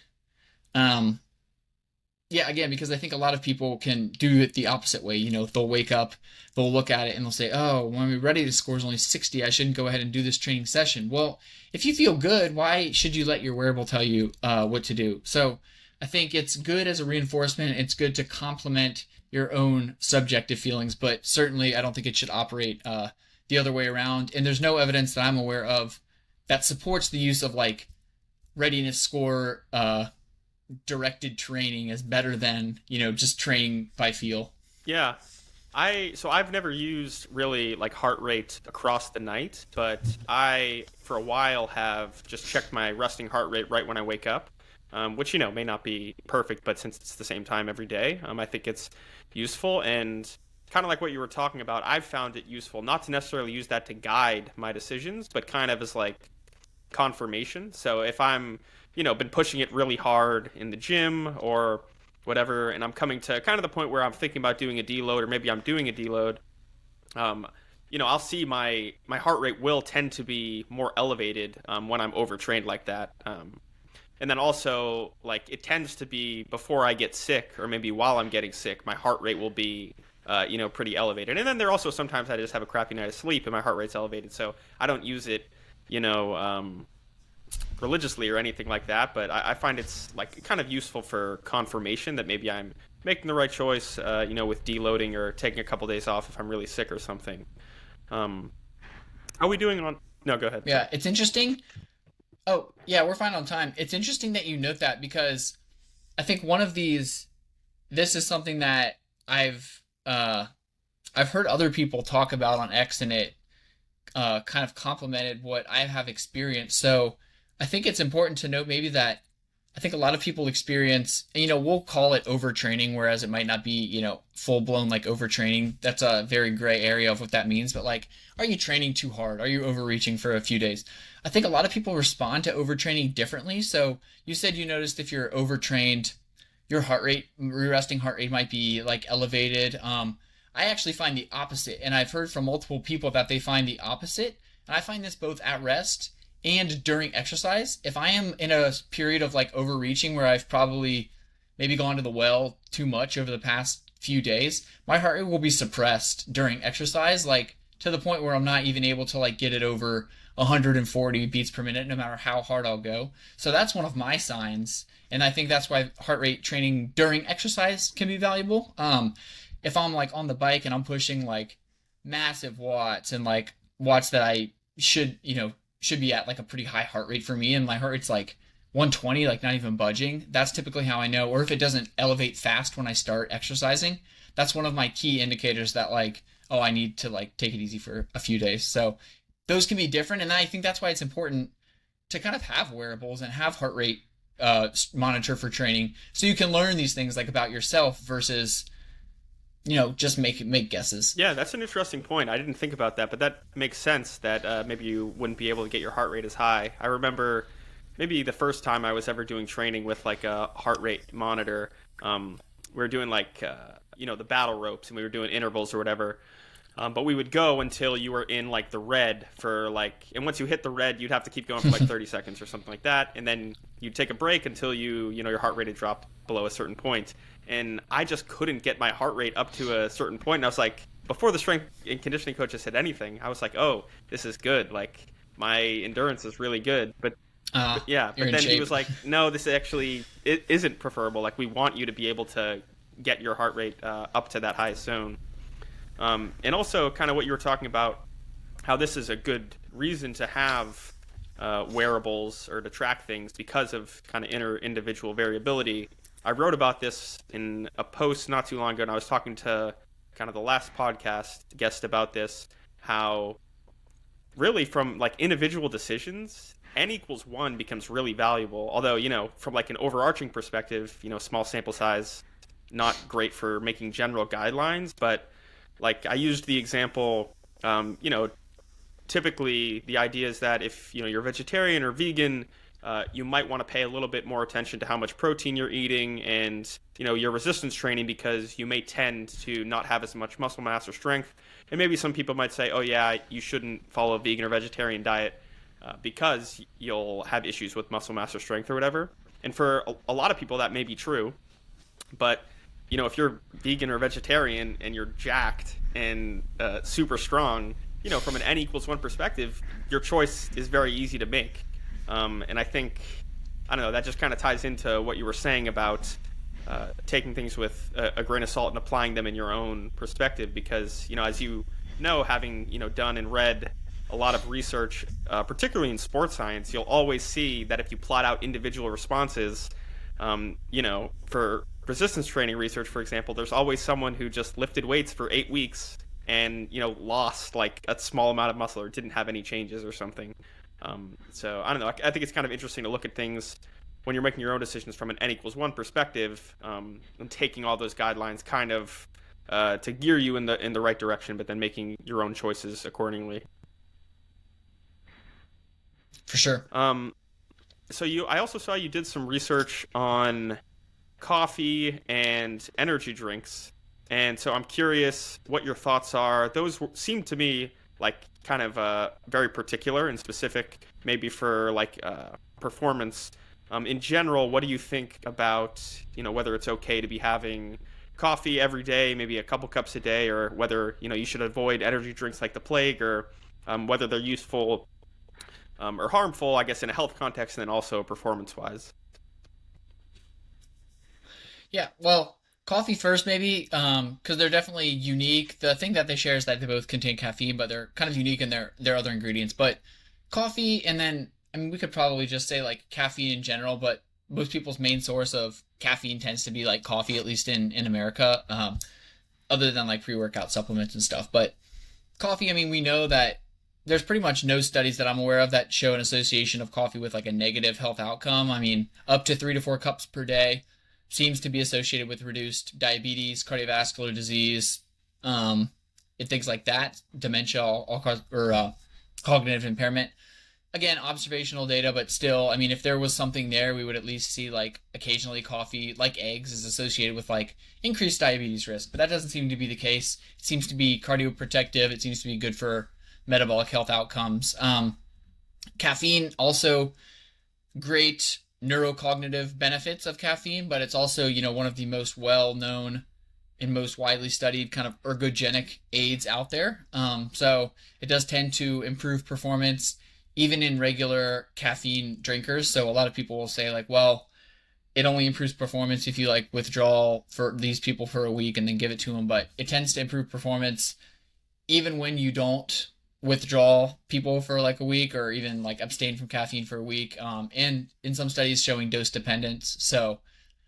yeah, again, because I think a lot of people can do it the opposite way. They'll wake up, they'll look at it and they'll say, oh, when we're ready to score is only 60, I shouldn't go ahead and do this training session. Well, if you feel good, why should you let your wearable tell you what to do? So I think it's good as a reinforcement. It's good to complement your own subjective feelings, but certainly I don't think it should operate the other way around. And there's no evidence that I'm aware of that supports the use of like readiness score directed training as better than, just training by feel. Yeah. I've never used really like heart rate across the night, but I for a while have just checked my resting heart rate right when I wake up. Which may not be perfect, but since it's the same time every day, I think it's useful. And kind of like what you were talking about, I've found it useful not to necessarily use that to guide my decisions, but kind of as like confirmation. So if I'm, been pushing it really hard in the gym or whatever, and I'm coming to kind of the point where I'm thinking about doing a deload, or maybe I'm doing a deload, I'll see my heart rate will tend to be more elevated when I'm overtrained like that. And then also, like, it tends to be before I get sick, or maybe while I'm getting sick, my heart rate will be, pretty elevated. And then there are also sometimes I just have a crappy night of sleep and my heart rate's elevated, so I don't use it, you know, religiously or anything like that. But I find it's like kind of useful for confirmation that maybe I'm making the right choice, with deloading or taking a couple days off if I'm really sick or something. Um, are we doing it on? No, go ahead. Sorry. Yeah, it's interesting. Oh, yeah, we're fine on time. It's interesting that you note that because I think one of these, this is something that I've heard other people talk about on X, and it kind of complemented what I have experienced. So I think it's important to note maybe that I think a lot of people experience, we'll call it overtraining, whereas it might not be, full blown like overtraining. That's a very gray area of what that means. But like, are you training too hard? Are you overreaching for a few days? I think a lot of people respond to overtraining differently. So you said you noticed if you're overtrained, your heart rate, resting heart rate might be like elevated. I actually find the opposite, and I've heard from multiple people that they find the opposite. And I find this both at rest and during exercise. If I am in a period of like overreaching where I've probably maybe gone to the well too much over the past few days, my heart rate will be suppressed during exercise, like to the point where I'm not even able to like get it over 140 beats per minute no matter how hard I'll go. So that's one of my signs. And I think that's why heart rate training during exercise can be valuable. If I'm like on the bike and I'm pushing like massive watts and like watts that I should be at like a pretty high heart rate for me, and my heart rate's like 120, like not even budging, that's typically how I know. Or if it doesn't elevate fast when I start exercising, that's one of my key indicators that like, oh, I need to like take it easy for a few days. So those can be different, and I think that's why it's important to kind of have wearables and have heart rate monitor for training, so you can learn these things like about yourself versus just make guesses. Yeah, that's an interesting point. I didn't think about that, but that makes sense that maybe you wouldn't be able to get your heart rate as high. I remember maybe the first time I was ever doing training with like a heart rate monitor. We were doing like the battle ropes, and we were doing intervals or whatever. But we would go until you were in like the red for like, and once you hit the red, you'd have to keep going for like 30 seconds or something like that, and then you'd take a break until your heart rate had dropped below a certain point. And I just couldn't get my heart rate up to a certain point. And I was like, before the strength and conditioning coach had said anything, I was like, oh, this is good. Like my endurance is really good. But yeah, but then he was like, no, this actually it isn't preferable. Like we want you to be able to get your heart rate up to that highest zone. And also kind of what you were talking about, how this is a good reason to have wearables or to track things because of kind of individual variability. I wrote about this in a post not too long ago, and I was talking to kind of the last podcast guest about this, how really from like individual decisions, n=1 becomes really valuable. Although, from like an overarching perspective, small sample size, not great for making general guidelines. But like I used the example, typically the idea is that if, you're vegetarian or vegan, you might want to pay a little bit more attention to how much protein you're eating and, your resistance training, because you may tend to not have as much muscle mass or strength. And maybe some people might say, oh yeah, you shouldn't follow a vegan or vegetarian diet because you'll have issues with muscle mass or strength or whatever. And for a lot of people that may be true. But, if you're vegan or vegetarian and you're jacked and super strong, from an n=1 perspective, your choice is very easy to make. And I think, I don't know, that just kind of ties into what you were saying about taking things with a grain of salt and applying them in your own perspective. Because, as having, done and read a lot of research, particularly in sports science, you'll always see that if you plot out individual responses, for resistance training research, for example, there's always someone who just lifted weights for 8 weeks and, lost like a small amount of muscle or didn't have any changes or something. So I don't know. I think it's kind of interesting to look at things when you're making your own decisions from an n=1 perspective, and taking all those guidelines kind of to gear you in the right direction, but then making your own choices accordingly. For sure. So I also saw you did some research on coffee and energy drinks. And so I'm curious what your thoughts are. Those seem to me like kind of very particular and specific, maybe for like performance. In general, what do you think about, whether it's okay to be having coffee every day, maybe a couple cups a day, or whether, you should avoid energy drinks like the plague, or whether they're useful or harmful, I guess, in a health context and then also performance wise? Yeah, well, coffee first maybe, because they're definitely unique. The thing that they share is that they both contain caffeine, but they're kind of unique in their other ingredients. But coffee, and then I mean we could probably just say like caffeine in general, but most people's main source of caffeine tends to be like coffee, at least in America, other than like pre-workout supplements and stuff. But coffee, I mean, we know that there's pretty much no studies that I'm aware of that show an association of coffee with like a negative health outcome. I mean, up to 3 to 4 cups per day seems to be associated with reduced diabetes, cardiovascular disease, and things like that, dementia, all cause or cognitive impairment. Again, observational data, but still, I mean, if there was something there, we would at least see like occasionally coffee, like eggs, is associated with like increased diabetes risk. But that doesn't seem to be the case. It seems to be cardioprotective. It seems to be good for metabolic health outcomes. Caffeine also great neurocognitive benefits of caffeine, but it's also, one of the most well-known and most widely studied kind of ergogenic aids out there. So it does tend to improve performance even in regular caffeine drinkers. So a lot of people will say like, well, it only improves performance if you like withdraw for these people for a week and then give it to them, but it tends to improve performance even when you don't withdraw people for like a week or even like abstain from caffeine for a week. And in some studies showing dose dependence. So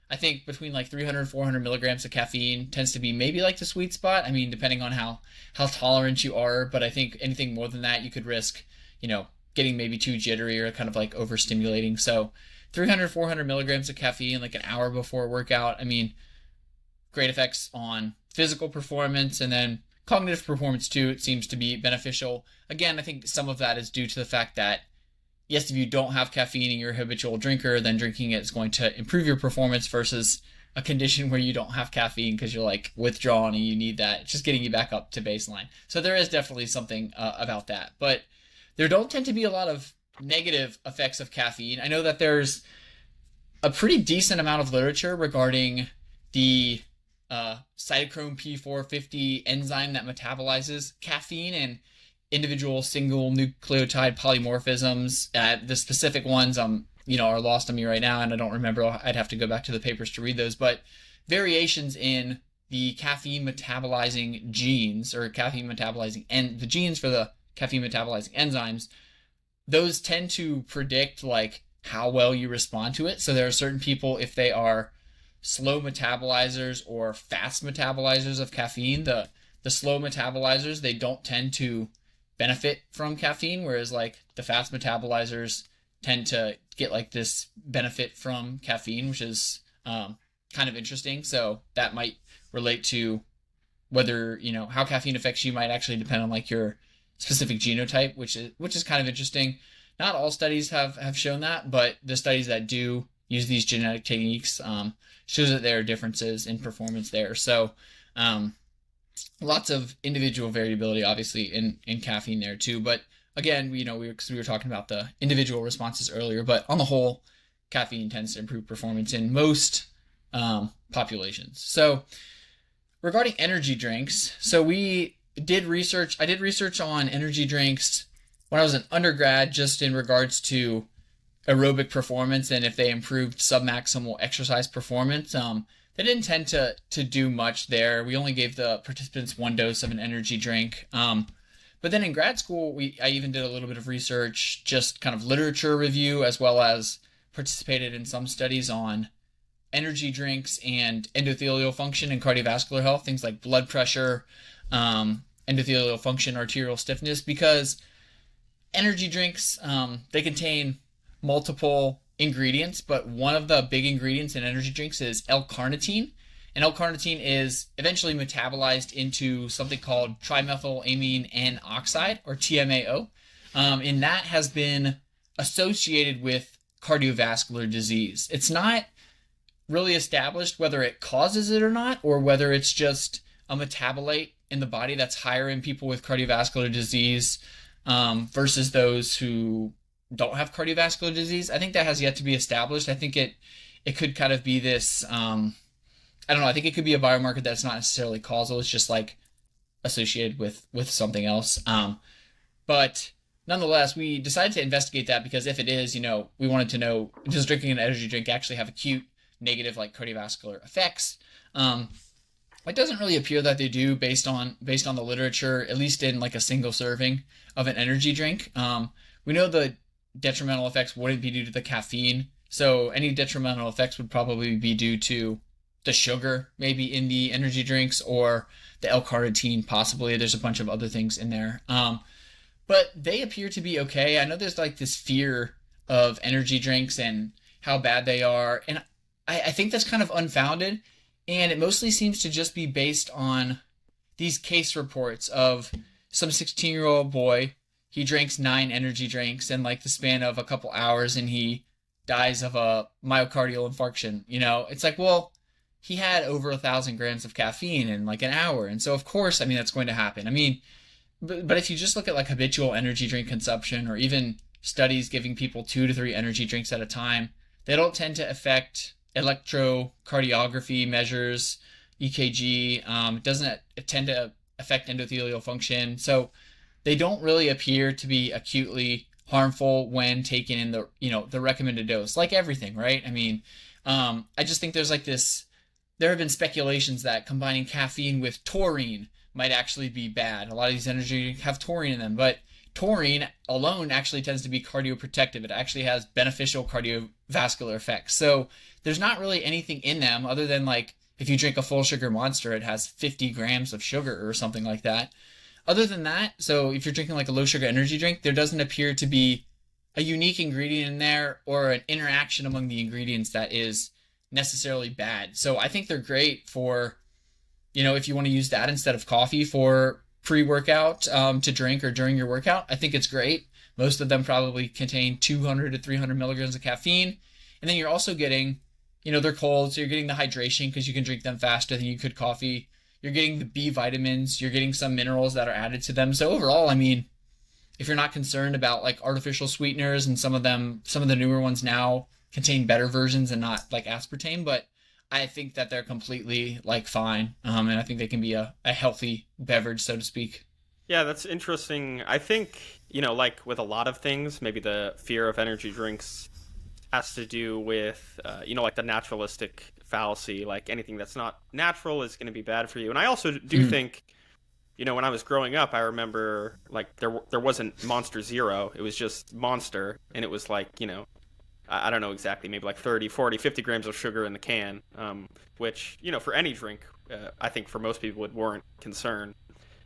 I think between like 300 and 400 milligrams of caffeine tends to be maybe like the sweet spot. I mean, depending on how tolerant you are, but I think anything more than that, you could risk, getting maybe too jittery or kind of like overstimulating. So 300, 400 milligrams of caffeine like an hour before a workout. I mean, great effects on physical performance and then cognitive performance too. It seems to be beneficial. Again, I think some of that is due to the fact that yes, if you don't have caffeine and you're a habitual drinker, then drinking it is going to improve your performance versus a condition where you don't have caffeine because you're like withdrawn and you need that. It's just getting you back up to baseline. So there is definitely something about that. But there don't tend to be a lot of negative effects of caffeine. I know that there's a pretty decent amount of literature regarding the cytochrome P450 enzyme that metabolizes caffeine and individual single nucleotide polymorphisms. The specific ones, are lost on me right now, and I don't remember. I'd have to go back to the papers to read those. But variations in the caffeine metabolizing genes or caffeine metabolizing and the genes for the caffeine metabolizing enzymes, those tend to predict like how well you respond to it. So there are certain people, if they are slow metabolizers or fast metabolizers of caffeine, the slow metabolizers, they don't tend to benefit from caffeine, whereas like the fast metabolizers tend to get like this benefit from caffeine, which is kind of interesting. So that might relate to whether, how caffeine affects you might actually depend on like your specific genotype, which is kind of interesting. Not all studies have shown that, but the studies that do use these genetic techniques shows that there are differences in performance there. So lots of individual variability, obviously, in caffeine there too. But again, we were talking about the individual responses earlier, but on the whole, caffeine tends to improve performance in most populations. So regarding energy drinks, so I did research on energy drinks when I was an undergrad, just in regards to aerobic performance and if they improved submaximal exercise performance. They didn't tend to do much there. We only gave the participants one dose of an energy drink. But then in grad school, I even did a little bit of research, just kind of literature review, as well as participated in some studies on energy drinks and endothelial function and cardiovascular health, things like blood pressure, endothelial function, arterial stiffness, because energy drinks, they contain multiple ingredients, but one of the big ingredients in energy drinks is L-carnitine. And L-carnitine is eventually metabolized into something called trimethylamine N oxide, or TMAO. And that has been associated with cardiovascular disease. It's not really established whether it causes it or not, or whether it's just a metabolite in the body that's higher in people with cardiovascular disease versus those who don't have cardiovascular disease. I think that has yet to be established. I think it could kind of be this. I don't know. I think it could be a biomarker that's not necessarily causal. It's just like associated with something else. But nonetheless, we decided to investigate that because if it is, we wanted to know, does drinking an energy drink actually have acute negative like cardiovascular effects? It doesn't really appear that they do based on the literature, at least in like a single serving of an energy drink. We know the detrimental effects wouldn't be due to the caffeine. So any detrimental effects would probably be due to the sugar, maybe in the energy drinks, or the L-carnitine, possibly. There's a bunch of other things in there. But they appear to be okay. I know there's like this fear of energy drinks and how bad they are. And I think that's kind of unfounded. And it mostly seems to just be based on these case reports of some 16-year-old boy. He drinks 9 energy drinks in like the span of a couple hours and he dies of a myocardial infarction. It's like, well, he had over 1,000 grams of caffeine in like an hour. And so, of course, I mean, that's going to happen. I mean, but if you just look at like habitual energy drink consumption or even studies giving people 2 to 3 energy drinks at a time, they don't tend to affect electrocardiography measures, EKG. It doesn't tend to affect endothelial function. So they don't really appear to be acutely harmful when taken in the recommended dose, like everything, right? I mean, I just think there's like this. There have been speculations that combining caffeine with taurine might actually be bad. A lot of these energy drinks have taurine in them, but taurine alone actually tends to be cardioprotective. It actually has beneficial cardiovascular effects. So there's not really anything in them other than like if you drink a full sugar Monster, it has 50 grams of sugar or something like that. Other than that, so if you're drinking like a low sugar energy drink, there doesn't appear to be a unique ingredient in there or an interaction among the ingredients that is necessarily bad. So I think they're great for, if you want to use that instead of coffee for pre-workout to drink or during your workout. I think it's great. Most of them probably contain 200 to 300 milligrams of caffeine. And then you're also getting, they're cold, so you're getting the hydration because you can drink them faster than you could coffee. You're getting the B vitamins. You're getting some minerals that are added to them. So overall, I mean, if you're not concerned about like artificial sweeteners, and some of the newer ones now contain better versions and not like aspartame, but I think that they're completely like fine. And I think they can be a healthy beverage, so to speak. Yeah, that's interesting. I think, like with a lot of things, maybe the fear of energy drinks has to do with, like the naturalistic fallacy, like anything that's not natural is going to be bad for you. And I also do think, when I was growing up, I remember like there wasn't Monster Zero. It was just Monster. And it was like, I don't know exactly, maybe like 30, 40, 50 grams of sugar in the can, which, for any drink, I think for most people would warrant concern.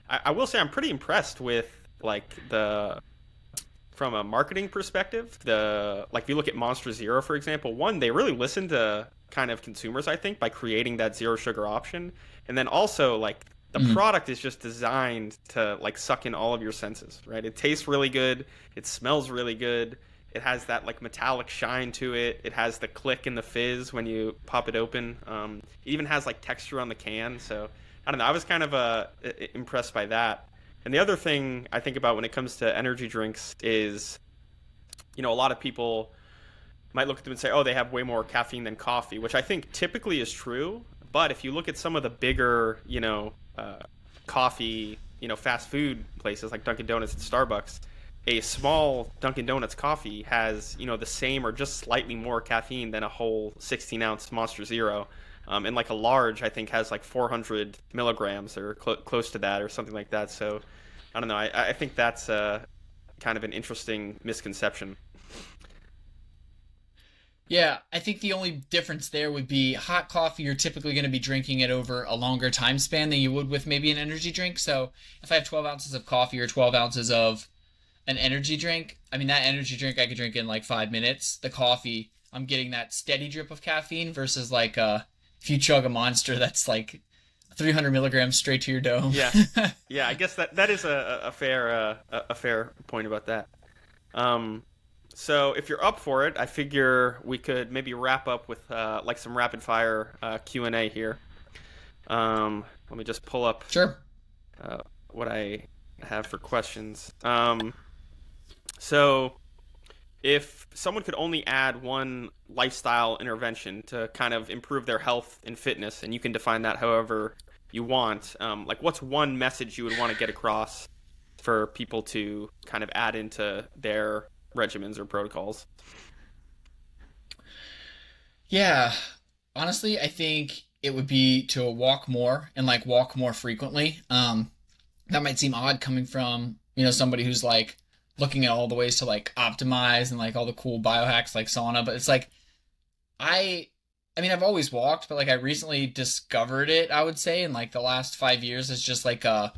I will say I'm pretty impressed with, like, from a marketing perspective, if you look at Monster Zero, for example, one, they really listened to kind of consumers, I think, by creating that zero sugar option. And then also, like, the product is just designed to, like, suck in all of your senses, right? It tastes really good. It smells really good. It has that like metallic shine to it. It has the click and the fizz when you pop it open. It even has like texture on the can. So I don't know. I was kind of impressed by that. And the other thing I think about when it comes to energy drinks is, a lot of people might look at them and say, oh, they have way more caffeine than coffee, which I think typically is true. But if you look at some of the bigger, coffee, fast food places like Dunkin' Donuts and Starbucks, a small Dunkin' Donuts coffee has, the same or just slightly more caffeine than a whole 16-ounce Monster Zero. And like a large, I think, has like 400 milligrams or close to that or something like that. So, I don't know. I think that's kind of an interesting misconception. Yeah, I think the only difference there would be hot coffee, you're typically going to be drinking it over a longer time span than you would with maybe an energy drink. So if I have 12 ounces of coffee or 12 ounces of an energy drink, I mean, that energy drink I could drink in like 5 minutes. The coffee, I'm getting that steady drip of caffeine versus like if you chug a Monster, that's like 300 milligrams straight to your dome. Yeah, yeah. I guess that is a fair point about that. So if you're up for it, I figure we could maybe wrap up with like some rapid fire Q&A here. Let me just pull up Sure. uh, what I have for questions. So if someone could only add one lifestyle intervention to kind of improve their health and fitness, and you can define that however you want, like what's one message you would want to get across for people to kind of add into their regimens or protocols? Yeah. Honestly, I think it would be to walk more and like walk more frequently. That might seem odd coming from, somebody who's like looking at all the ways to like optimize and like all the cool biohacks like sauna, but it's like I I mean I've always walked, but like I recently discovered it, I would say, in like the last 5 years as just like a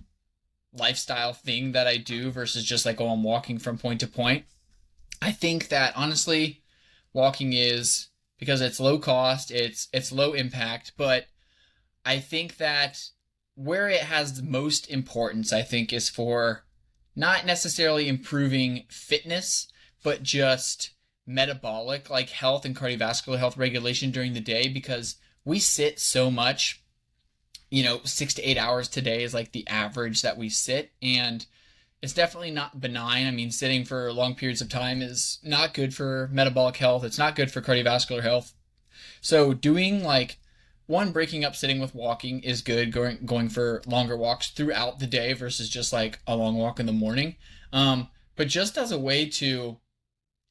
lifestyle thing that I do versus just like, oh, I'm walking from point to point. I think that honestly, walking is because it's low cost, it's low impact, but I think that where it has the most importance, I think, is for not necessarily improving fitness, but just metabolic, like health and cardiovascular health regulation during the day, because we sit so much, 6 to 8 hours today is like the average that we sit. And it's definitely not benign. I mean, sitting for long periods of time is not good for metabolic health. It's not good for cardiovascular health. So doing like one breaking up sitting with walking is good. Going for longer walks throughout the day versus just like a long walk in the morning. But just as a way to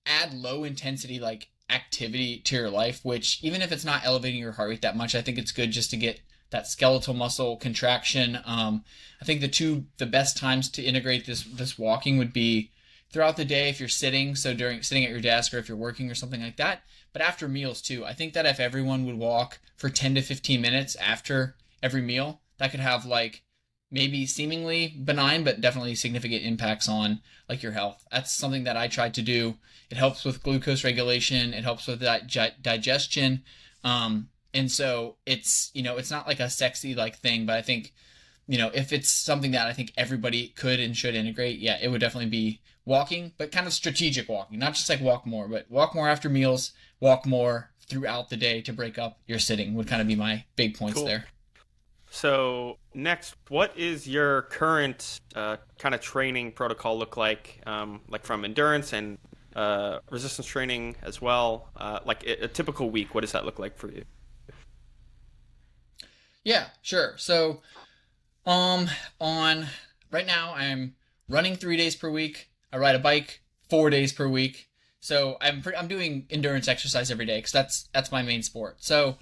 add low intensity like activity to your life, which even if it's not elevating your heart rate that much, I think it's good just to get that skeletal muscle contraction. I think the best times to integrate this walking would be throughout the day if you're sitting, so during sitting at your desk or if you're working or something like that. But after meals too. I think that if everyone would walk for 10 to 15 minutes after every meal, that could have like maybe seemingly benign but definitely significant impacts on like your health. That's something that I tried to do. It helps with glucose regulation, it helps with that digestion. And so it's not like a sexy like thing, but I think, if it's something that I think everybody could and should integrate, yeah, it would definitely be walking, but kind of strategic walking, not just like walk more, but walk more after meals, walk more throughout the day to break up your sitting would kind of be my big points Cool. there. So next, what is your current kind of training protocol look like from endurance and resistance training as well? Like a typical week, what does that look like for you? Yeah, sure. So, um, on right now, I'm running 3 days per week. I ride a bike 4 days per week. So I'm doing endurance exercise every day because that's my main sport. So,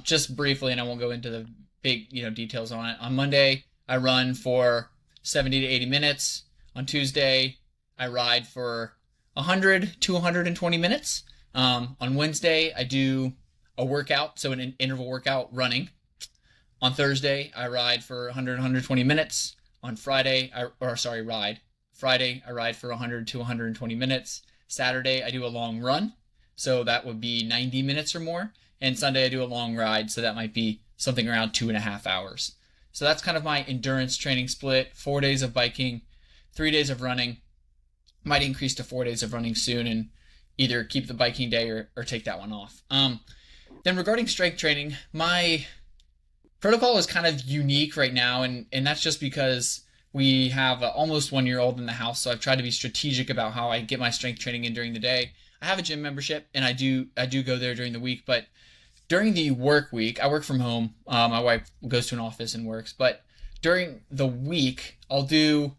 just briefly, and I won't go into the big details on it. On Monday, I run for 70 to 80 minutes. On Tuesday, I ride for 100 to 120 minutes. On Wednesday, I do a workout, so an interval workout running. On Thursday, I ride for 100 120 minutes. On Friday, ride. Friday, I ride for 100 to 120 minutes. Saturday, I do a long run. So that would be 90 minutes or more. And Sunday, I do a long ride. So that might be something around 2.5 hours. So that's kind of my endurance training split: 4 days of biking, 3 days of running. Might increase to 4 days of running soon and either keep the biking day or take that one off. Then regarding strength training, my protocol is kind of unique right now, and that's just because we have an almost 1 year old in the house. So I've tried to be strategic about how I get my strength training in during the day. I have a gym membership, and I do go there during the week, but during the work week, I work from home. My wife goes to an office and works, but during the week, I'll do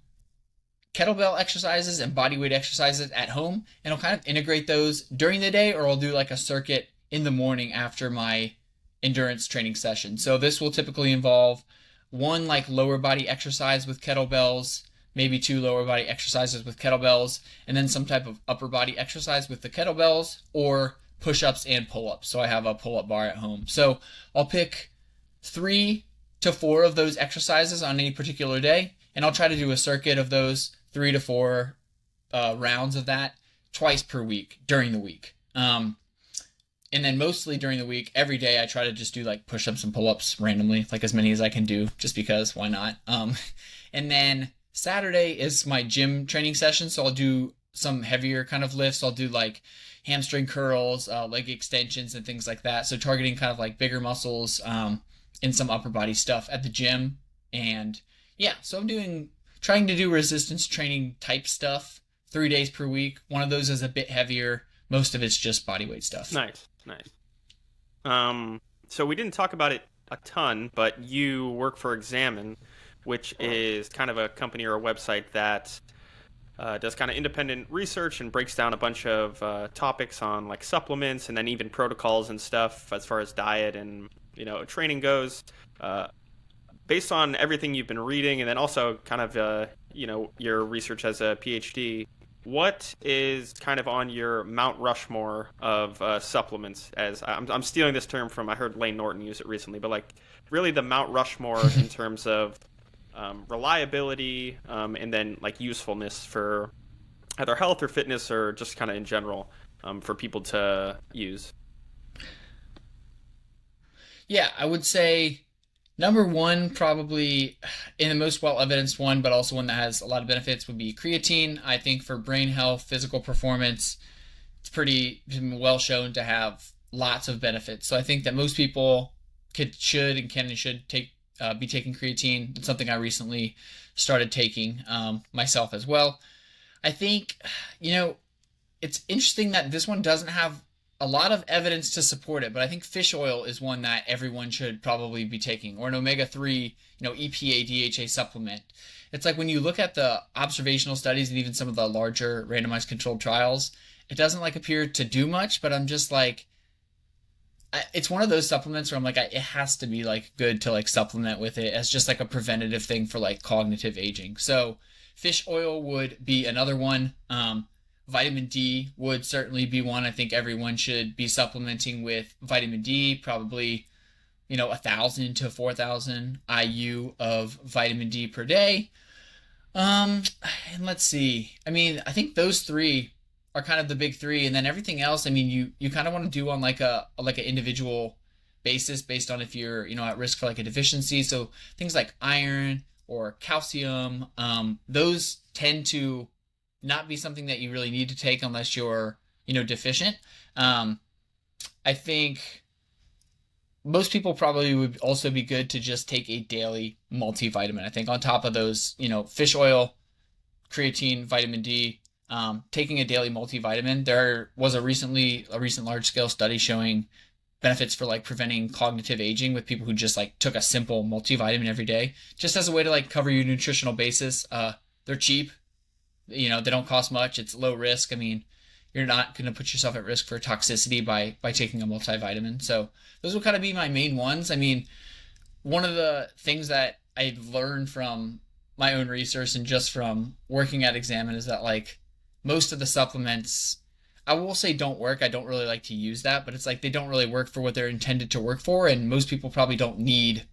kettlebell exercises and bodyweight exercises at home, and I'll kind of integrate those during the day, or I'll do like a circuit in the morning after my endurance training session. So this will typically involve one like lower body exercise with kettlebells, maybe two lower body exercises with kettlebells, and then some type of upper body exercise with the kettlebells, or push-ups and pull-ups. So I have a pull-up bar at home. So I'll pick 3 to 4 of those exercises on any particular day, and I'll try to do a circuit of those 3 to 4 rounds of that twice per week during the week. And then mostly during the week, every day I try to just do like push-ups and pull-ups randomly, like as many as I can do, just because why not? And then Saturday is my gym training session, so I'll do some heavier kind of lifts. I'll do like hamstring curls, leg extensions, and things like that. So targeting kind of like bigger muscles, in some upper body stuff at the gym. And yeah, so I'm doing trying to do resistance training type stuff 3 days per week. One of those is a bit heavier. Most of it's just body weight stuff. Nice, nice. So we didn't talk about it a ton, but you work for Examine, which is kind of a company or a website that does kind of independent research and breaks down a bunch of topics on like supplements and then even protocols and stuff as far as diet and training goes. Based on everything you've been reading, and then also kind of your research as a PhD, what is kind of on your Mount Rushmore of supplements? As I'm stealing this term from, I heard Lane Norton use it recently, but like really the Mount Rushmore in terms of reliability and then like usefulness for either health or fitness or just kind of in general for people to use. Yeah, I would say number one, probably in the most well evidenced one, but also one that has a lot of benefits, would be creatine. I think for brain health, physical performance, it's pretty well shown to have lots of benefits. So I think that most people should, and can and should be taking creatine. It's something I recently started taking myself as well. I think, it's interesting that this one doesn't have a lot of evidence to support it, but I think fish oil is one that everyone should probably be taking, or an omega-3, EPA, DHA supplement. It's like when you look at the observational studies and even some of the larger randomized controlled trials, it doesn't like appear to do much, but I'm just like, it's one of those supplements where I'm like, it has to be like good to like supplement with it as just like a preventative thing for like cognitive aging. So fish oil would be another one. Vitamin D would certainly be one. I think everyone should be supplementing with vitamin D, probably, 1,000 to 4,000 IU of vitamin D per day. And let's see. I mean, I think those three are kind of the big three, and then everything else, I mean, you kind of want to do on like an individual basis based on if you're, at risk for like a deficiency. So things like iron or calcium, those tend to not be something that you really need to take unless you're, deficient. I think most people probably would also be good to just take a daily multivitamin. I think on top of those, fish oil, creatine, vitamin D, taking a daily multivitamin. There was a recent large scale study showing benefits for like preventing cognitive aging with people who just like took a simple multivitamin every day, just as a way to like cover your nutritional basis. They're cheap, they don't cost much. It's low risk. I mean, you're not going to put yourself at risk for toxicity by taking a multivitamin. So those will kind of be my main ones. I mean, one of the things that I learned from my own research and just from working at Examine is that like most of the supplements, I will say, don't work. I don't really like to use that, but it's like they don't really work for what they're intended to work for, and most people probably don't need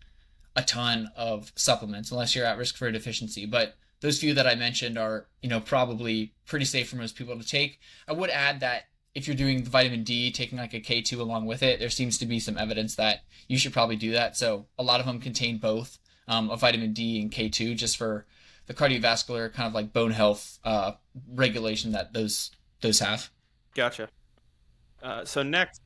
a ton of supplements unless you're at risk for a deficiency. But those few that I mentioned are, probably pretty safe for most people to take. I would add that if you're doing the vitamin D, taking like a K2 along with it, there seems to be some evidence that you should probably do that. So a lot of them contain both a vitamin D and K2 just for the cardiovascular kind of like bone health regulation that those have. Gotcha. So next,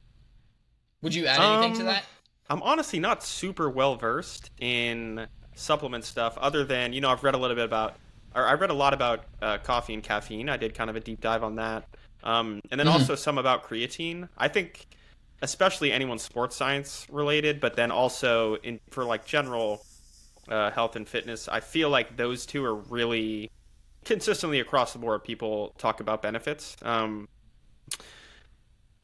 would you add anything to that? I'm honestly not super well versed in supplement stuff, other than I've read a little bit about, or I read a lot about coffee and caffeine. I did kind of a deep dive on that, and then also some about creatine. I think, especially anyone's sports science related, but then also for like general health and fitness, I feel like those two are really consistently across the board. People talk about benefits. And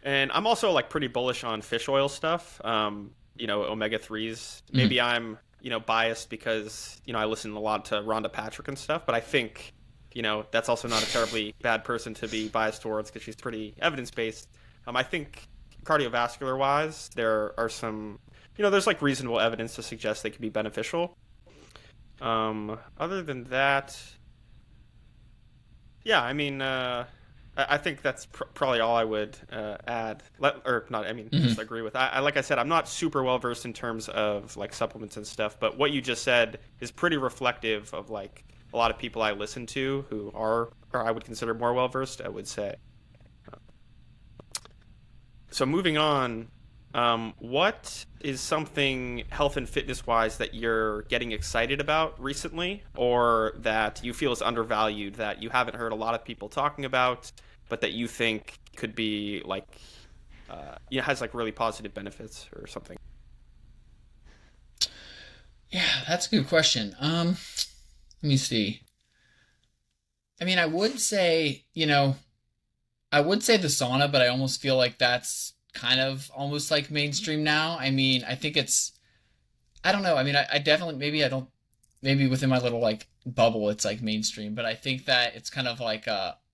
I'm also like pretty bullish on fish oil stuff. Omega-3s. Maybe I'm, biased because, I listen a lot to Rhonda Patrick and stuff, but I think, that's also not a terribly bad person to be biased towards because she's pretty evidence-based. I think cardiovascular wise, there are some, there's like reasonable evidence to suggest they could be beneficial. Other than that, yeah, I mean, I think that's probably all I would add, just agree with. Like I said, I'm not super well versed in terms of like supplements and stuff, but what you just said is pretty reflective of like a lot of people I listen to who are, or I would consider more well versed, I would say. So moving on, What is something health and fitness wise that you're getting excited about recently, or that you feel is undervalued that you haven't heard a lot of people talking about, but that you think could be like, has like really positive benefits or something? Yeah, that's a good question. Let me see. I mean, I would say, I would say the sauna, but I almost feel like that's kind of almost like mainstream now. I mean, I think I don't know. I mean, I definitely, maybe I don't, maybe within my little like bubble, it's like mainstream, but I think that it's kind of like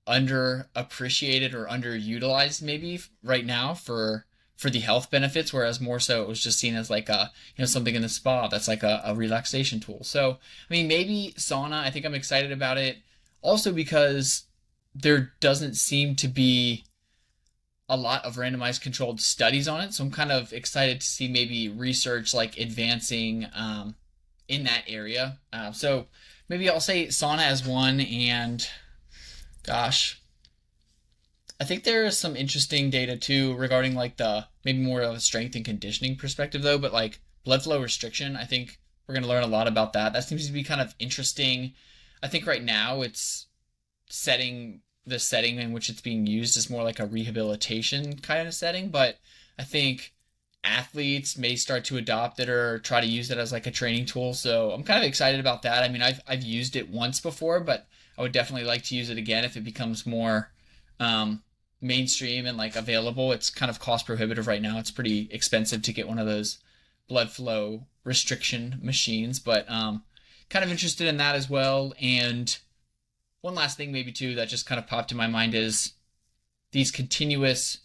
underappreciated or underutilized maybe right now for the health benefits, whereas more so it was just seen as like something in the spa that's like a relaxation tool. So I mean, maybe sauna. I think I'm excited about it, also because there doesn't seem to be a lot of randomized controlled studies on it. So I'm kind of excited to see maybe research like advancing in that area. So maybe I'll say sauna as one. And gosh, I think there is some interesting data too regarding like the maybe more of a strength and conditioning perspective though, but like blood flow restriction. I think we're going to learn a lot about that. That seems to be kind of interesting. I think right now it's the setting in which it's being used is more like a rehabilitation kind of setting, but I think athletes may start to adopt it or try to use it as like a training tool. So I'm kind of excited about that. I mean, I've used it once before, but I would definitely like to use it again if it becomes more um, mainstream and like available. It's kind of cost prohibitive right now. It's pretty expensive to get one of those blood flow restriction machines, but kind of interested in that as well. And one last thing, maybe too, that just kind of popped in my mind is these continuous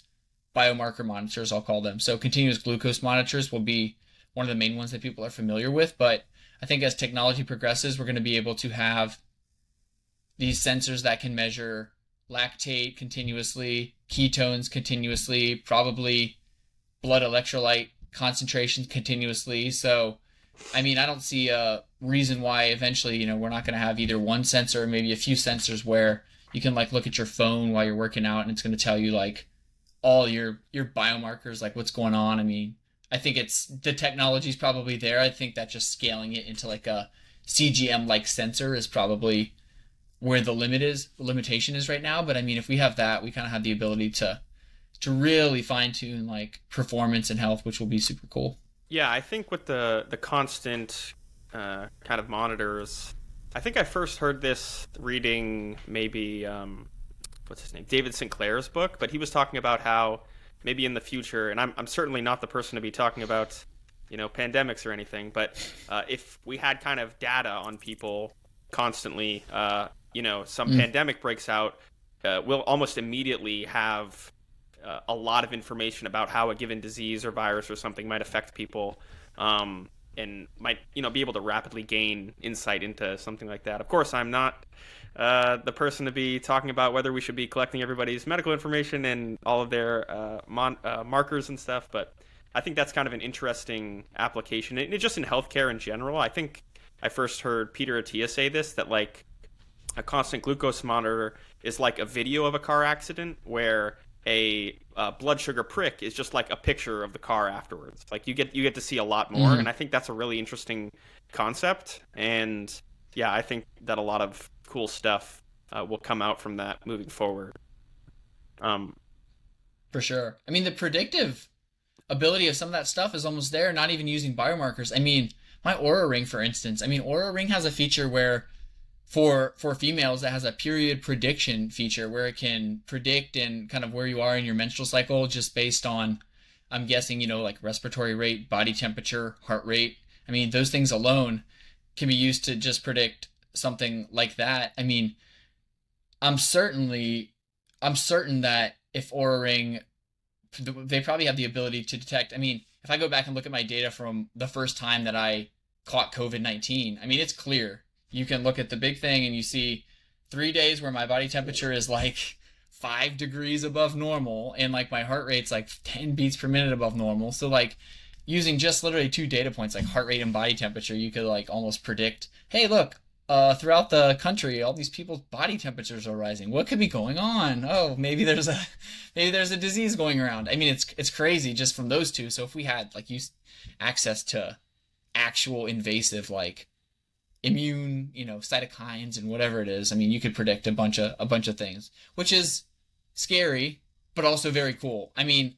biomarker monitors, I'll call them. So, continuous glucose monitors will be one of the main ones that people are familiar with. But I think as technology progresses, we're going to be able to have these sensors that can measure lactate continuously, ketones continuously, probably blood electrolyte concentrations continuously. So, I mean, I don't see a reason why eventually, we're not going to have either one sensor or maybe a few sensors where you can like look at your phone while you're working out and it's going to tell you like all your biomarkers, like what's going on. I mean, I think it's the technology's probably there. I think that just scaling it into like a CGM like sensor is probably where limitation is right now. But I mean, if we have that, we kind of have the ability to really fine tune like performance and health, which will be super cool. Yeah, I think with the constant kind of monitors, I think I first heard this reading maybe what's his name, David Sinclair's book, but he was talking about how maybe in the future, and I'm certainly not the person to be talking about pandemics or anything, but if we had kind of data on people constantly, some pandemic breaks out, we'll almost immediately have a lot of information about how a given disease or virus or something might affect people, and might be able to rapidly gain insight into something like that. Of course, I'm not the person to be talking about whether we should be collecting everybody's medical information and all of their markers and stuff, but I think that's kind of an interesting application. And just in healthcare in general, I think I first heard Peter Attia say this, that like a constant glucose monitor is like a video of a car accident where a blood sugar prick is just like a picture of the car afterwards. Like you get to see a lot more, and I think that's a really interesting concept. And yeah, I think that a lot of cool stuff will come out from that moving forward. Um, For sure. I mean, the predictive ability of some of that stuff is almost there, not even using biomarkers. I mean, my Aura Ring, for instance. I mean, Aura Ring has a feature where for females that has a period prediction feature where it can predict and kind of where you are in your menstrual cycle just based on, I'm guessing, like respiratory rate, body temperature, heart rate. I mean, those things alone can be used to just predict something like that. I mean, I'm certainly I'm certain that if Aura Ring, they probably have the ability to detect. I mean, if I go back and look at my data from the first time that I caught COVID-19, I mean, it's clear. You can look at the big thing and you see 3 days where my body temperature is like 5 degrees above normal and like my heart rate's like 10 beats per minute above normal. So like using just literally two data points like heart rate and body temperature, you could like almost predict, hey, look, throughout the country, all these people's body temperatures are rising. What could be going on? Oh, maybe there's a disease going around. I mean, it's crazy just from those two. So if we had like use access to actual invasive like immune, cytokines and whatever it is, I mean, you could predict a bunch of things, which is scary, but also very cool. I mean,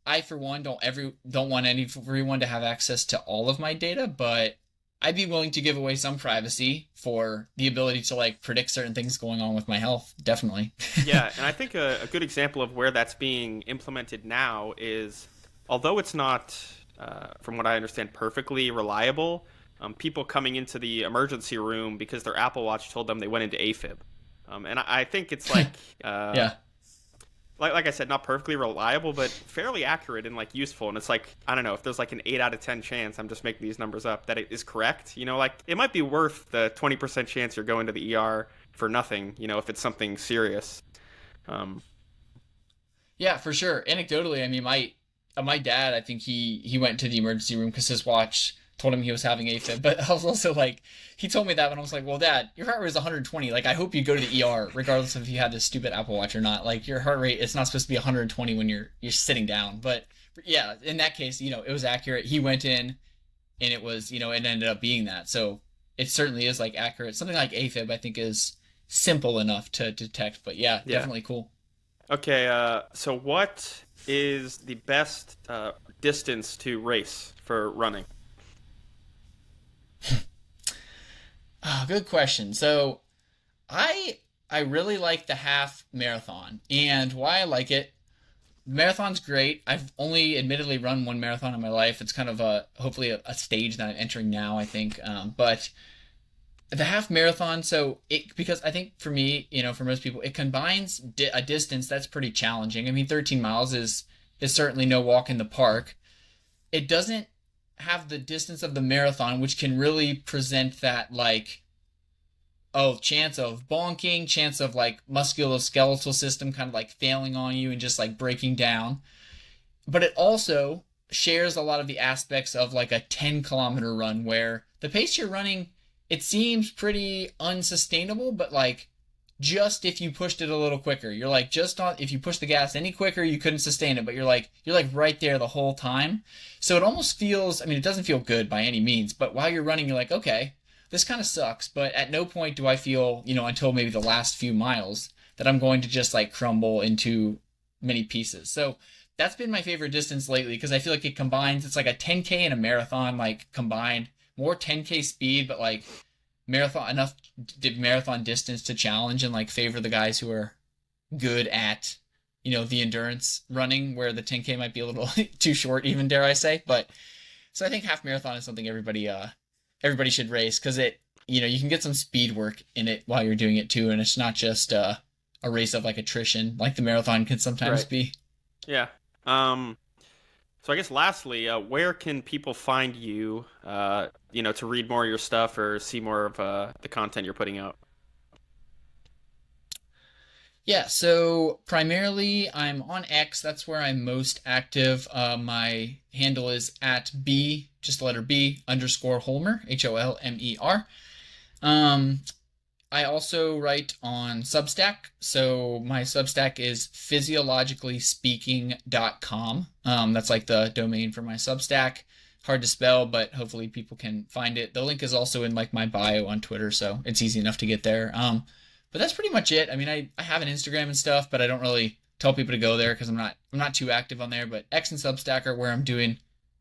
I for one don't want everyone to have access to all of my data, but I'd be willing to give away some privacy for the ability to like predict certain things going on with my health. Definitely. Yeah, and I think a good example of where that's being implemented now is, although it's not, from what I understand, perfectly reliable, people coming into the emergency room because their Apple Watch told them they went into AFib. And I think it's Yeah. like I said, not perfectly reliable, but fairly accurate and like useful. And it's like, I don't know, if there's like an 8 out of 10 chance, I'm just making these numbers up, that it is correct. Like it might be worth the 20% chance you're going to the ER for nothing, if it's something serious. Um, Yeah, for sure. Anecdotally, I mean, my dad, I think he went to the emergency room because his watch told him he was having AFib. But I was also like, he told me that when I was like, well, Dad, your heart rate is 120. Like, I hope you go to the ER, regardless of if you had this stupid Apple Watch or not. Like, your heart rate is not supposed to be 120 when you're sitting down. But yeah, in that case, it was accurate. He went in, and it was, it ended up being that. So it certainly is like accurate. Something like AFib, I think, is simple enough to detect. But yeah, yeah. definitely cool. Okay. So what is the best distance to race for running? Oh, good question. So I I really like the half marathon, and why I like it. Marathon's great. I've only admittedly run one marathon in my life. It's kind of a hopefully a stage that I'm entering now, I think. But the half marathon, so it because I think for me, for most people, it combines a distance that's pretty challenging. I mean, 13 miles is certainly no walk in the park. It doesn't have the distance of the marathon, which can really present that like chance of bonking, chance of like musculoskeletal system kind of like failing on you and just like breaking down. But it also shares a lot of the aspects of like a 10-kilometer run where the pace you're running, it seems pretty unsustainable, but like just if you pushed it a little quicker, you're like just on if you push the gas any quicker, you couldn't sustain it, but you're like right there the whole time. So it almost feels, I mean, it doesn't feel good by any means, but while you're running, you're like, okay, this kind of sucks, but at no point do I feel, until maybe the last few miles that I'm going to just like crumble into many pieces. So that's been my favorite distance lately because I feel like it combines, it's like a 10K and a marathon like combined, more 10K speed, but like marathon enough marathon distance to challenge and like favor the guys who are good at the endurance running where the 10K might be a little too short, even dare I say. But so I think half marathon is something everybody should race because you can get some speed work in it while you're doing it too, and it's not just a race of like attrition like the marathon can sometimes Right. be. Yeah. Um, so I guess lastly, where can people find you, to read more of your stuff or see more of the content you're putting out? Yeah, so primarily I'm on X. That's where I'm most active. My handle is at B, just the letter B underscore Holmer, Holmer. Um, I also write on Substack. So my Substack is physiologicallyspeaking.com. That's like the domain for my Substack. Hard to spell, but hopefully people can find it. The link is also in like my bio on Twitter, so it's easy enough to get there. But that's pretty much it. I mean, I have an Instagram and stuff, but I don't really tell people to go there because I'm not too active on there. But X and Substack are where I'm doing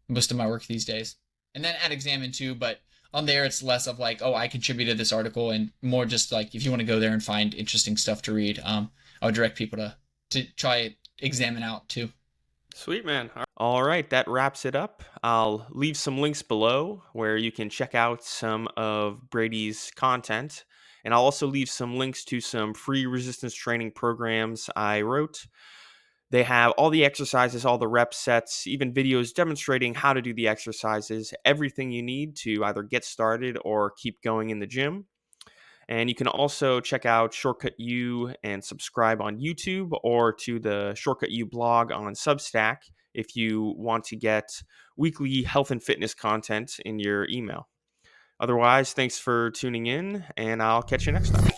most of my work these days. And then at Examine too, but on there it's less of like, oh, I contributed this article and more just like if you want to go there and find interesting stuff to read, I would direct people to try Examine out too. Sweet, man. All right, that wraps it up. I'll leave some links below where you can check out some of Brady's content. And I'll also leave some links to some free resistance training programs I wrote. They have all the exercises, all the rep sets, even videos demonstrating how to do the exercises, everything you need to either get started or keep going in the gym. And you can also check out Shortcut U and subscribe on YouTube or to the Shortcut U blog on Substack if you want to get weekly health and fitness content in your email. Otherwise, thanks for tuning in, and I'll catch you next time.